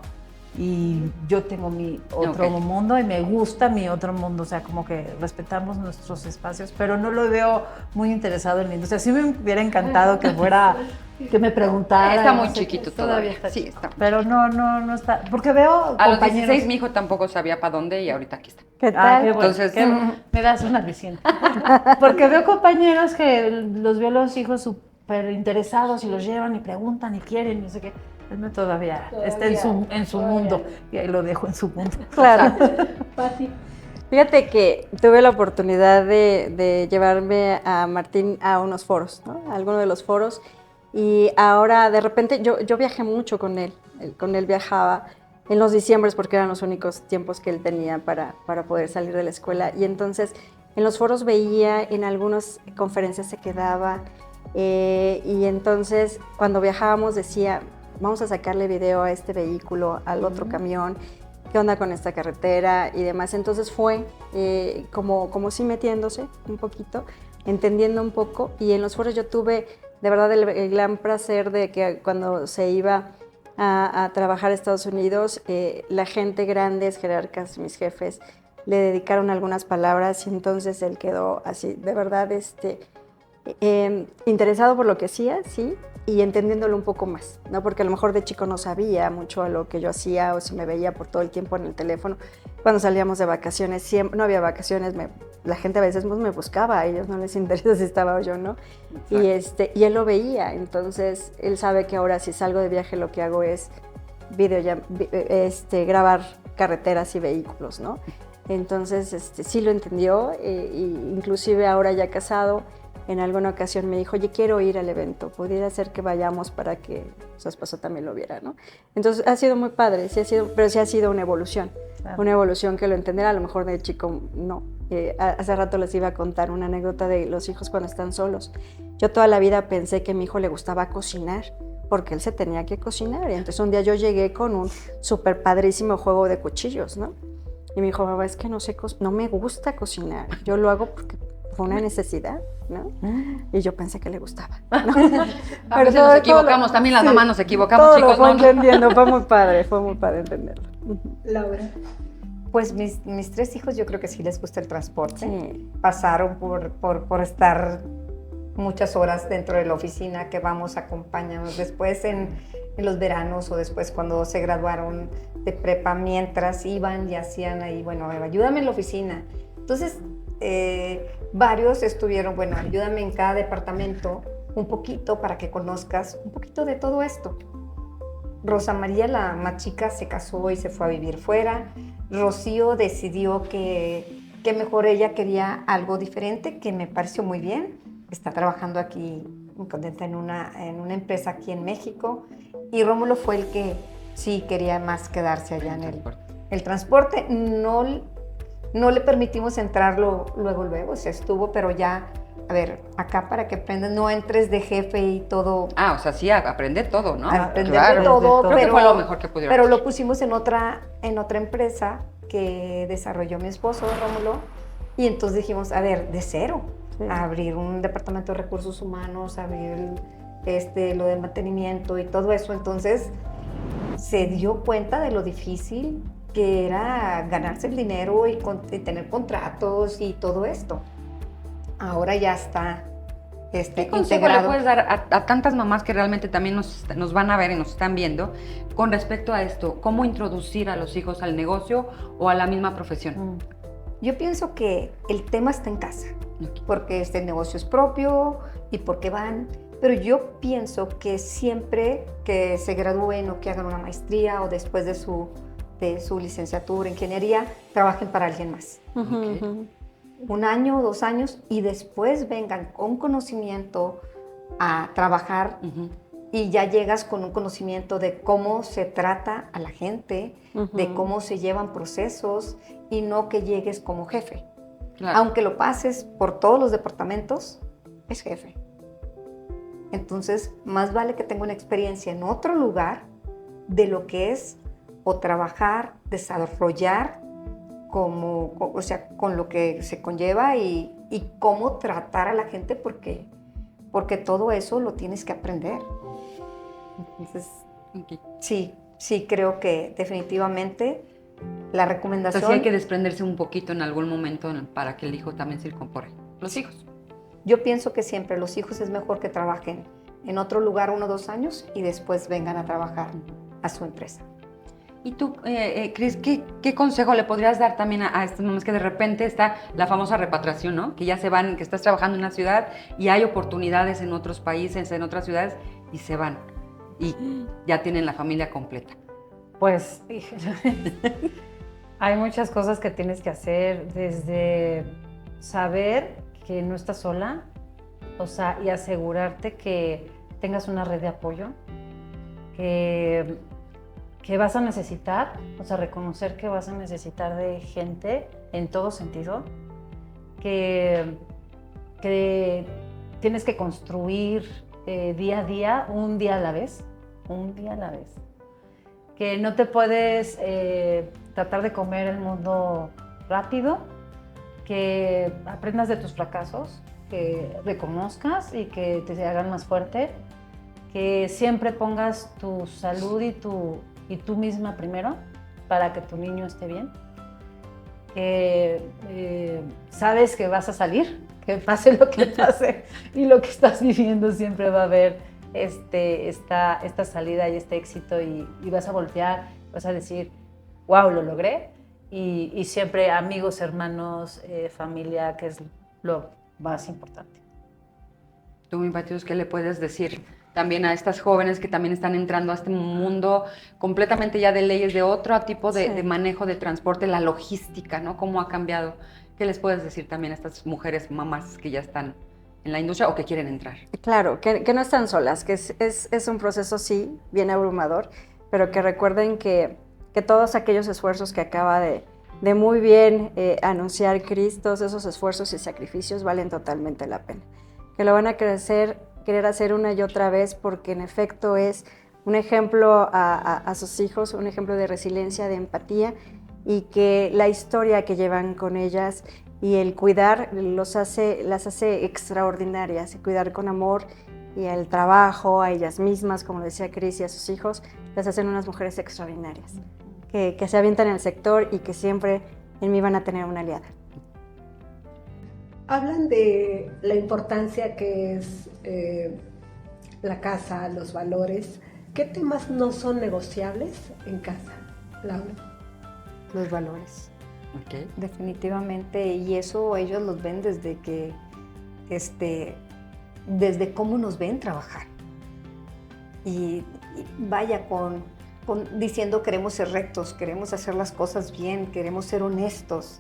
y yo tengo mi otro mundo y me gusta mi otro mundo. O sea, como que respetamos nuestros espacios, pero no lo veo muy interesado en la industria. Sí me hubiera encantado que fuera, que me preguntara. Está no muy sé, chiquito todavía. está Sí, chiquito. está. Pero no está, porque veo A los compañeros- 16 mi hijo tampoco sabía para dónde y ahorita aquí está. ¿Qué tal? qué bueno, Entonces- qué bueno. Me das una recién. Porque veo compañeros que los veo los hijos súper interesados y los llevan y preguntan y quieren, no sé qué. Él no todavía está en su mundo y ahí lo dejo en su mundo. Claro. Pati. Fíjate que tuve la oportunidad de llevarme a Martín a unos foros, ¿no? A alguno de los foros. Y ahora, de repente, yo viajé mucho con él. Con él viajaba en los diciembres porque eran los únicos tiempos que él tenía para poder salir de la escuela. Y entonces, en los foros veía, en algunas conferencias se quedaba. Y entonces, cuando viajábamos, decía, vamos a sacarle video a este vehículo, al otro camión. ¿qué onda con esta carretera y demás? Entonces fue como sí metiéndose un poquito, entendiendo un poco, y en los foros yo tuve de verdad el gran placer de que cuando se iba a trabajar a Estados Unidos, la gente grandes, jerarcas, mis jefes, le dedicaron algunas palabras y entonces él quedó así, de verdad, interesado por lo que hacía, sí, y entendiéndolo un poco más, ¿no? Porque a lo mejor de chico no sabía mucho a lo que yo hacía o si me veía por todo el tiempo en el teléfono. Cuando salíamos de vacaciones, siempre, no había vacaciones, la gente a veces me buscaba, a ellos no les interesa si estaba o yo, ¿no? Y él lo veía, entonces él sabe que ahora si salgo de viaje lo que hago es grabar carreteras y vehículos, ¿no? Entonces sí lo entendió, inclusive ahora ya casado, en alguna ocasión me dijo, oye, quiero ir al evento, pudiera ser que vayamos para que su esposo también lo viera, ¿no? Entonces ha sido muy padre, pero sí ha sido una evolución, claro. Una evolución que lo entenderá, a lo mejor de chico no. Hace rato les iba a contar una anécdota de los hijos cuando están solos. Yo toda la vida pensé que a mi hijo le gustaba cocinar, porque él se tenía que cocinar, y entonces un día yo llegué con un súper padrísimo juego de cuchillos, ¿no? Y me dijo, mamá, es que no me gusta cocinar, yo lo hago porque fue una necesidad, ¿no? Y yo pensé que le gustaba, ¿no? A veces nos equivocamos, también las mamás nos equivocamos, todo chicos. Lo fue entendiendo, fue muy padre entenderlo. Laura. Pues mis 3 hijos yo creo que sí les gusta el transporte. Sí. Pasaron por estar muchas horas dentro de la oficina, que vamos a acompañarnos después en los veranos o después cuando se graduaron de prepa, mientras iban y hacían ahí, bueno, ayúdame en la oficina. Entonces, varios estuvieron, bueno, ayúdame en cada departamento un poquito para que conozcas un poquito de todo esto. Rosa María, la más chica, se casó y se fue a vivir fuera. Rocío decidió que mejor ella quería algo diferente, que me pareció muy bien. Está trabajando aquí, muy contenta, en una empresa aquí en México. Y Rómulo fue el que sí quería más quedarse allá en el transporte. No le permitimos entrarlo luego, se estuvo, pero ya, a ver, acá para que aprendas, no entres de jefe y todo. O sea, sí, aprender todo, ¿no? Aprender de todo, creo que fue lo mejor que pudieron pero hacer. lo pusimos en otra empresa que desarrolló mi esposo, Rómulo, y entonces dijimos, a ver, de cero, a abrir un departamento de recursos humanos, abrir lo de mantenimiento y todo eso. Entonces se dio cuenta de lo difícil que era ganarse el dinero y tener contratos y todo esto. Ahora ya está ¿Qué consejo le puedes dar a tantas mamás que realmente también nos van a ver y nos están viendo con respecto a esto? ¿Cómo introducir a los hijos al negocio o a la misma profesión? Yo pienso que el tema está en casa, porque este negocio es propio y porque van. Pero yo pienso que siempre que se gradúen o que hagan una maestría o después de su licenciatura en ingeniería, trabajen para alguien más. Okay. 1 año o 2 años y después vengan con conocimiento a trabajar y ya llegas con un conocimiento de cómo se trata a la gente, de cómo se llevan procesos y no que llegues como jefe. Claro. Aunque lo pases por todos los departamentos, es jefe. Entonces, más vale que tenga una experiencia en otro lugar de lo que es o trabajar, desarrollar con lo que se conlleva y cómo tratar a la gente porque todo eso lo tienes que aprender. Entonces, sí creo que definitivamente la recomendación... Entonces sí hay que desprenderse un poquito en algún momento para que el hijo también se incorpore. Los hijos. Yo pienso que siempre los hijos es mejor que trabajen en otro lugar 1 o 2 años y después vengan a trabajar a su empresa. ¿Y tú, Cris, qué consejo le podrías dar también a estas mamás que de repente está la famosa repatriación, ¿no? Que ya se van, que estás trabajando en una ciudad y hay oportunidades en otros países, en otras ciudades y se van y ya tienen la familia completa? Pues hay muchas cosas que tienes que hacer, desde saber que no estás sola, o sea, y asegurarte que tengas una red de apoyo, que vas a necesitar, o sea, reconocer que vas a necesitar de gente en todo sentido, que tienes que construir día a día, un día a la vez, que no te puedes tratar de comer el mundo rápido, que aprendas de tus fracasos, que reconozcas y que te hagan más fuerte, que siempre pongas tu salud y tú misma primero para que tu niño esté bien, que sabes que vas a salir, que pase lo que pase y lo que estás viviendo siempre va a haber esta salida y este éxito y vas a voltear, vas a decir, wow, lo logré, y siempre amigos, hermanos, familia, que es lo más importante. Tú, mi Patios, ¿qué le puedes decir también a estas jóvenes que también están entrando a este mundo completamente ya de leyes, de otro tipo de manejo de transporte, la logística, ¿no? ¿Cómo ha cambiado? ¿Qué les puedes decir también a estas mujeres, mamás que ya están en la industria o que quieren entrar? Claro, que no están solas, que es un proceso, sí, bien abrumador, pero que recuerden que todos aquellos esfuerzos que acaba de muy bien anunciar Cris, todos esos esfuerzos y sacrificios valen totalmente la pena. Que lo van a querer hacer una y otra vez porque en efecto es un ejemplo a sus hijos, un ejemplo de resiliencia, de empatía, y que la historia que llevan con ellas y el cuidar las hace extraordinarias, y cuidar con amor y el trabajo a ellas mismas, como decía Cris, y a sus hijos, las hacen unas mujeres extraordinarias, que se avientan en el sector y que siempre en mí van a tener una aliada. Hablan de la importancia que es la casa, los valores. ¿Qué temas no son negociables en casa, Laura? Los valores. Okay. Definitivamente, y eso ellos los ven desde que, desde cómo nos ven trabajar. Y vaya diciendo queremos ser rectos, queremos hacer las cosas bien, queremos ser honestos.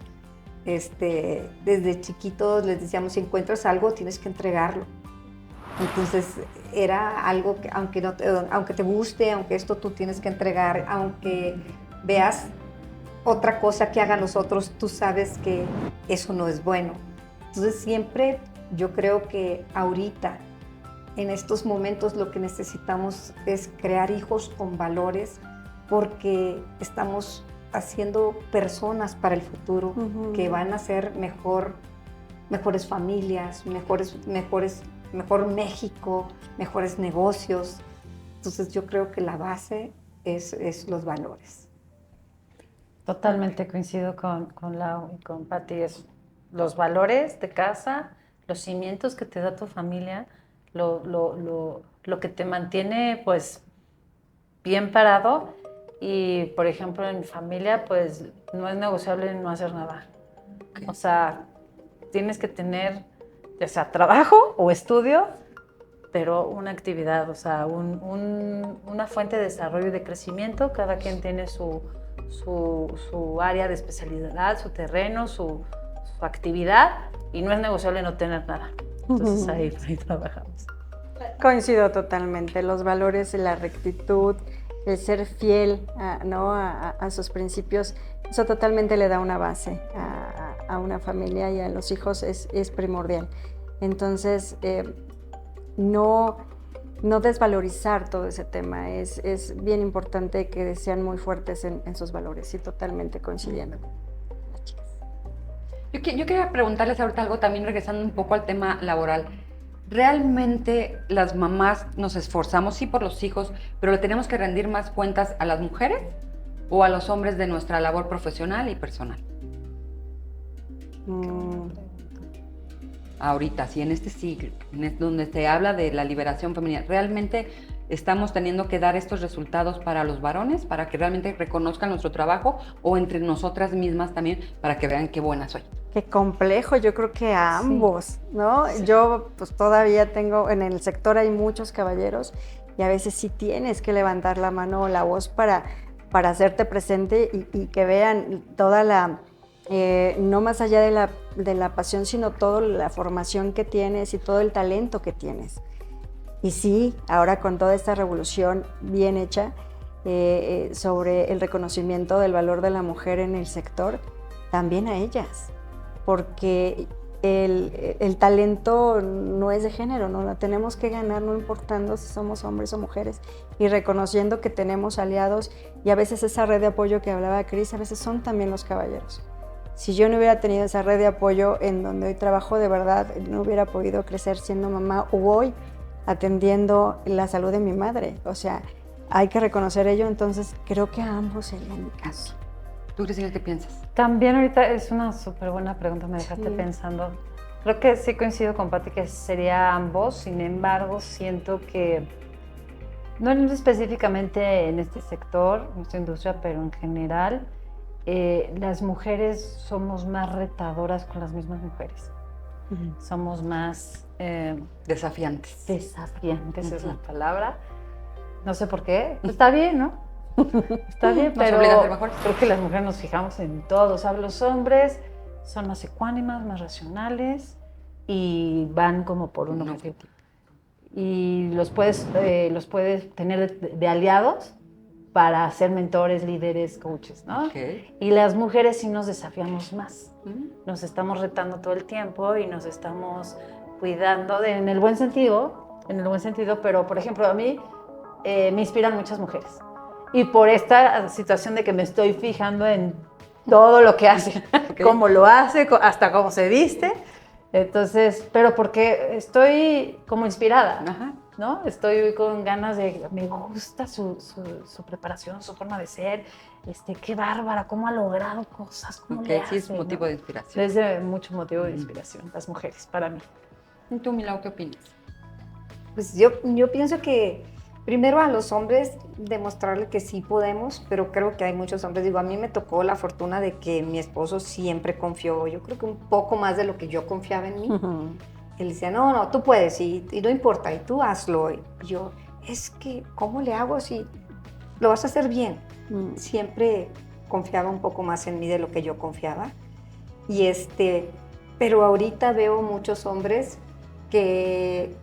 Desde chiquitos les decíamos, si encuentras algo tienes que entregarlo. Entonces era algo que aunque te guste, aunque esto tú tienes que entregar, aunque veas otra cosa que hagan los otros, tú sabes que eso no es bueno. Entonces siempre yo creo que ahorita, en estos momentos, lo que necesitamos es crear hijos con valores, porque estamos haciendo personas para el futuro que van a ser mejores familias, mejor México, mejores negocios. Entonces yo creo que la base es los valores. Totalmente coincido con Lau y con Pati. Es los valores de casa, los cimientos que te da tu familia, lo que te mantiene pues bien parado. Y por ejemplo en mi familia pues no es negociable no hacer nada. Okay. O sea, tienes que tener ya sea trabajo o estudio, pero una actividad, o sea, una fuente de desarrollo y de crecimiento. Cada quien tiene su área de especialidad, su terreno, su actividad, y no es negociable no tener nada. Entonces ahí trabajamos. Coincido totalmente. Los valores, la rectitud, el ser fiel a sus principios, eso totalmente le da una base a una familia, y a los hijos es primordial. Entonces, no desvalorizar todo ese tema, es bien importante que sean muy fuertes en sus valores, y totalmente coincidiendo. Yo quería preguntarles ahorita algo también, regresando un poco al tema laboral. ¿Realmente las mamás nos esforzamos, sí, por los hijos, pero le tenemos que rendir más cuentas a las mujeres o a los hombres de nuestra labor profesional y personal? Ahorita, sí, en este siglo, donde se habla de la liberación femenina, ¿realmente estamos teniendo que dar estos resultados para los varones, para que realmente reconozcan nuestro trabajo, o entre nosotras mismas también, para que vean qué buena soy? Qué complejo, yo creo que a ambos, ¿no? Sí. Yo pues todavía tengo, en el sector hay muchos caballeros, y a veces sí tienes que levantar la mano o la voz para hacerte presente y que vean toda la, no más allá de la pasión, sino toda la formación que tienes y todo el talento que tienes. Y sí, ahora con toda esta revolución bien hecha sobre el reconocimiento del valor de la mujer en el sector, también a ellas. Porque el talento no es de género, no lo tenemos que ganar no importando si somos hombres o mujeres y reconociendo que tenemos aliados y a veces esa red de apoyo que hablaba Cris, a veces son también los caballeros. Si yo no hubiera tenido esa red de apoyo en donde hoy trabajo de verdad, no hubiera podido crecer siendo mamá o hoy atendiendo la salud de mi madre. O sea, hay que reconocer ello, entonces creo que a ambos sería mi caso. ¿Tú, Cristina, qué piensas? También ahorita es una súper buena pregunta, me dejaste pensando. Creo que sí coincido con Pati que sería ambos, sin embargo siento que, no específicamente en este sector, en esta industria, pero en general, las mujeres somos más retadoras con las mismas mujeres. Somos más Desafiantes. desafiantes, es la palabra. No sé por qué, está bien, ¿no? Está bien, Nos pero obliga a ser mejores. creo que las mujeres nos fijamos en todo. O sea, los hombres son más ecuánimes, más racionales y van como por un objetivo. Y los puedes tener de aliados para ser mentores, líderes, coaches, ¿no? Okay. Y las mujeres sí nos desafiamos más. Nos estamos retando todo el tiempo y nos estamos cuidando en el buen sentido, pero por ejemplo a mí me inspiran muchas mujeres. Y por esta situación de que me estoy fijando en todo lo que hace, Okay. cómo lo hace, hasta cómo se viste. Entonces, pero porque estoy como inspirada, Ajá. ¿no? Estoy con ganas de, me gusta su preparación, su forma de ser, qué bárbara, cómo ha logrado cosas, cómo le hace, Sí, es motivo de inspiración. Es de mucho motivo de inspiración, las mujeres, para mí. ¿Y tú, Milau, qué opinas? Pues yo pienso que primero a los hombres demostrarle que sí podemos, pero creo que hay muchos hombres. Digo, a mí me tocó la fortuna de que mi esposo siempre confió, yo creo que un poco más de lo que yo confiaba en mí. Él decía, no, tú puedes y no importa, y tú hazlo. Y yo, es que, ¿cómo le hago si lo vas a hacer bien? Siempre confiaba un poco más en mí de lo que yo confiaba. Pero ahorita veo muchos hombres que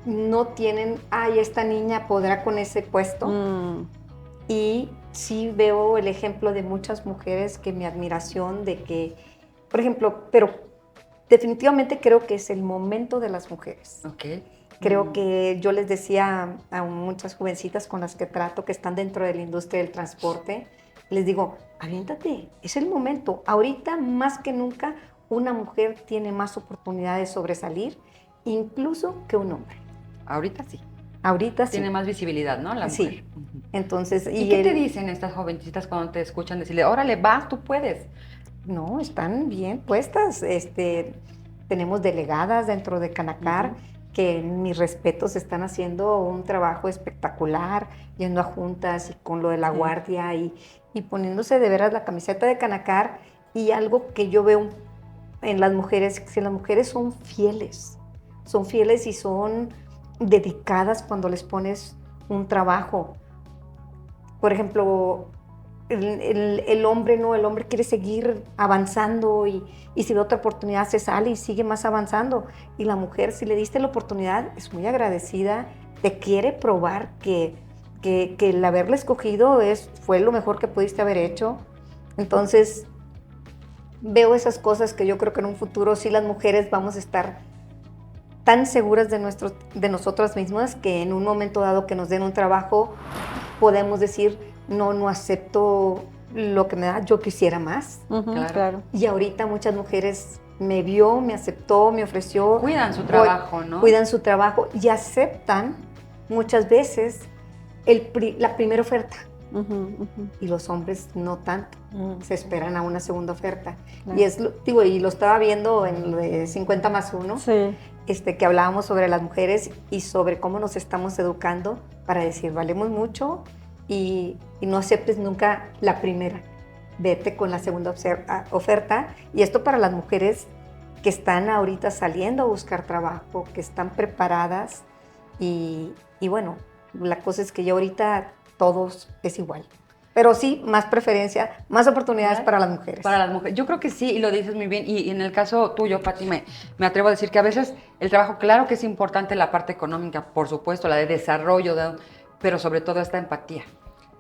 no tienen, esta niña podrá con ese puesto. Y sí veo el ejemplo de muchas mujeres que mi admiración de que, por ejemplo, pero definitivamente creo que es el momento de las mujeres. Okay. Creo que yo les decía a muchas jovencitas con las que trato que están dentro de la industria del transporte, les digo, aviéntate, es el momento. Ahorita más que nunca una mujer tiene más oportunidades de sobresalir, incluso que un hombre. Ahorita sí. Ahorita sí. Tiene más visibilidad, ¿no? La mujer. Sí. Entonces, ¿Y qué te dicen estas jovencitas cuando te escuchan decirle, órale, vas, tú puedes? No, están bien puestas. Tenemos delegadas dentro de Canacar que en mis respetos están haciendo un trabajo espectacular, yendo a juntas y con lo de la guardia y poniéndose de veras la camiseta de Canacar. Y algo que yo veo en las mujeres, que las mujeres son fieles y son dedicadas cuando les pones un trabajo. Por ejemplo, el hombre no, el hombre quiere seguir avanzando y si ve otra oportunidad se sale y sigue más avanzando. Y la mujer, si le diste la oportunidad, es muy agradecida, te quiere probar que el haberla escogido fue lo mejor que pudiste haber hecho. Entonces, veo esas cosas que yo creo que en un futuro sí las mujeres vamos a estar tan seguras de nosotras mismas que en un momento dado que nos den un trabajo podemos decir, no acepto lo que me da, yo quisiera más. Claro. Y ahorita muchas mujeres me vio, me aceptó, me ofreció. Cuidan su trabajo, ¿no? Cuidan su trabajo y aceptan muchas veces la primera oferta. Y los hombres no tanto, se esperan a una segunda oferta. Claro. Y lo estaba viendo en lo de 50+1, sí. Que hablábamos sobre las mujeres y sobre cómo nos estamos educando para decir, valemos mucho y no aceptes nunca la primera, vete con la segunda oferta. Y esto para las mujeres que están ahorita saliendo a buscar trabajo, que están preparadas y bueno, la cosa es que ya ahorita todos es igual. Pero sí, más preferencia, más oportunidades para las mujeres. Para las mujeres. Yo creo que sí, y lo dices muy bien. Y en el caso tuyo, Pati, me atrevo a decir que a veces el trabajo, claro que es importante la parte económica, por supuesto, la de desarrollo, pero sobre todo esta empatía.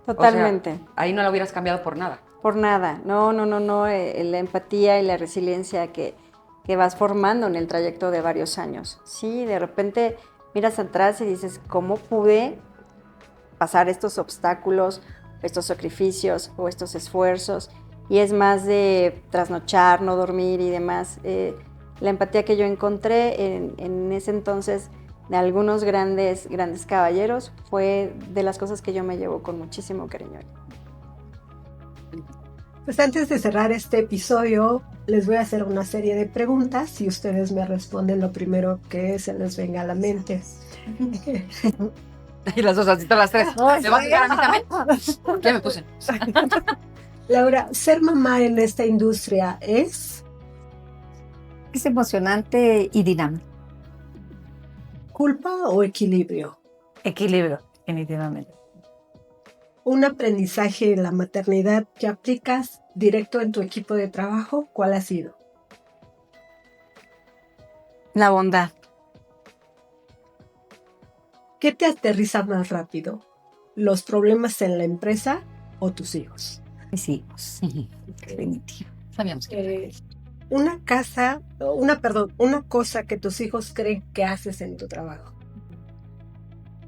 Totalmente. O sea, ahí no la hubieras cambiado por nada. Por nada. No. La empatía y la resiliencia que que vas formando en el trayecto de varios años. Sí, de repente miras atrás y dices, ¿cómo pude pasar estos obstáculos, estos sacrificios o estos esfuerzos? Y es más de trasnochar, no dormir y demás. La empatía que yo encontré en ese entonces de algunos grandes caballeros fue de las cosas que yo me llevo con muchísimo cariño. Pues antes de cerrar este episodio, les voy a hacer una serie de preguntas y ustedes me responden lo primero que se les venga a la mente. Y las dos, así todas las tres. ¿Me vas a quitar a mí también? Ya me puse. Laura, ser mamá en esta industria es emocionante y dinámico. ¿culpa o equilibrio? Equilibrio, definitivamente. Un aprendizaje en la maternidad que aplicas directo en tu equipo de trabajo, ¿cuál ha sido? La bondad. ¿Qué te aterriza más rápido? ¿Los problemas en la empresa o tus hijos? Mis hijos. Definitivo. Sabíamos que... Una cosa que tus hijos creen que haces en tu trabajo.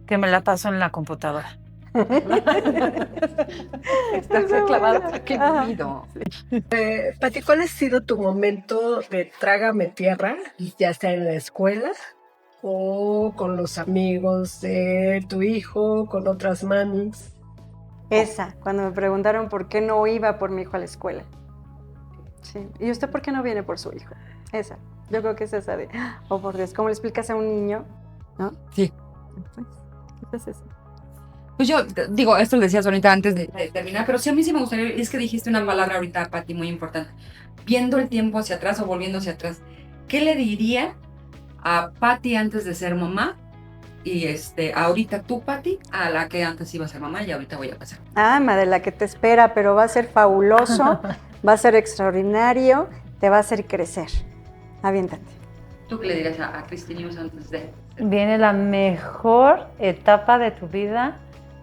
Que me la paso en la computadora. Estás reclamada. Qué vivido. Pati, ¿cuál ha sido tu momento de trágame tierra, ya sea en la escuela o con los amigos de tu hijo, con otras mamis? Esa, cuando me preguntaron por qué no iba por mi hijo a la escuela. Sí. ¿Y usted por qué no viene por su hijo? Esa. Yo creo que es esa de, oh por Dios, ¿cómo le explicas a un niño? ¿No? Sí. Pues eso. Pues yo digo, esto lo decías ahorita antes de terminar, pero sí a mí sí me gustaría, es que dijiste una palabra ahorita, Pati, muy importante. Viendo el tiempo hacia atrás o volviendo hacia atrás, ¿qué le diría a Pati antes de ser mamá? Y ahorita tú, Pati, a la que antes iba a ser mamá y ahorita voy a pasar. Ama, la que te espera, pero va a ser fabuloso, va a ser extraordinario, te va a hacer crecer. Aviéntate. ¿Tú qué le dirías a Cristina antes de...? Viene la mejor etapa de tu vida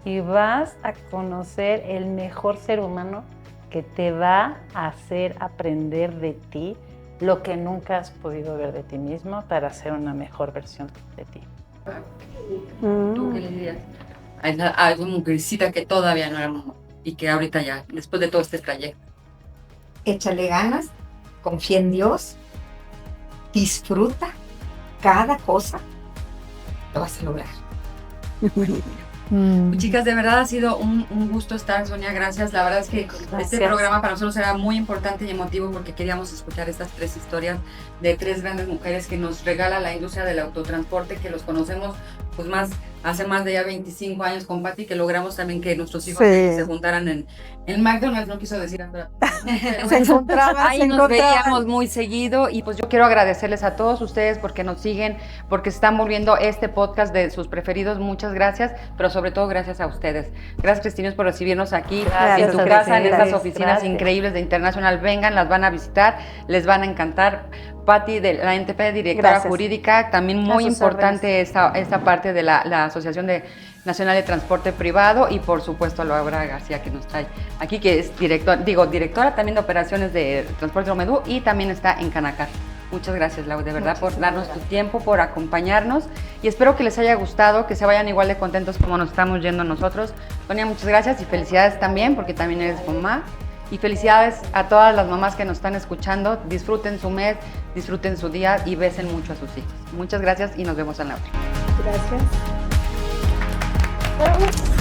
y vas a conocer el mejor ser humano que te va a hacer aprender de ti lo que nunca has podido ver de ti mismo para ser una mejor versión de ti. ¿Tú qué le dirías a esa mujercita que todavía no era mamá y que ahorita ya, después de todo este trayecto? Échale ganas, confía en Dios, disfruta cada cosa, lo vas a lograr. Chicas, de verdad ha sido un gusto estar, Sonia, gracias. La verdad es que este programa para nosotros era muy importante y emotivo porque queríamos escuchar estas tres historias de tres grandes mujeres que nos regala la industria del autotransporte, que los conocemos pues hace más de ya 25 años con Pati, que logramos también que nuestros hijos se juntaran en McDonald's, no quiso decir Andrea. Se encontraban, ahí nos veíamos muy seguido y pues yo quiero agradecerles a todos ustedes porque nos siguen, porque están volviendo este podcast de sus preferidos. Muchas gracias, pero sobre todo gracias a ustedes. Gracias, Cristinos, por recibirnos aquí en tu casa, en estas oficinas increíbles de International. Vengan, las van a visitar, les van a encantar. Pati de la NTP, directora jurídica, también muy importante esta parte de la Asociación Nacional de Transporte Privado, y por supuesto a Laura García, que nos trae aquí, que es directora también de operaciones de Transporte Romedú y también está en Canacar. Muchas gracias, Lau, de verdad, por darnos tu tiempo, por acompañarnos, y espero que les haya gustado, que se vayan igual de contentos como nos estamos yendo nosotros. Sonia, muchas gracias y felicidades también, porque también eres mamá. Y felicidades a todas las mamás que nos están escuchando. Disfruten su mes, disfruten su día y besen mucho a sus hijos. Muchas gracias y nos vemos en la otra. Gracias.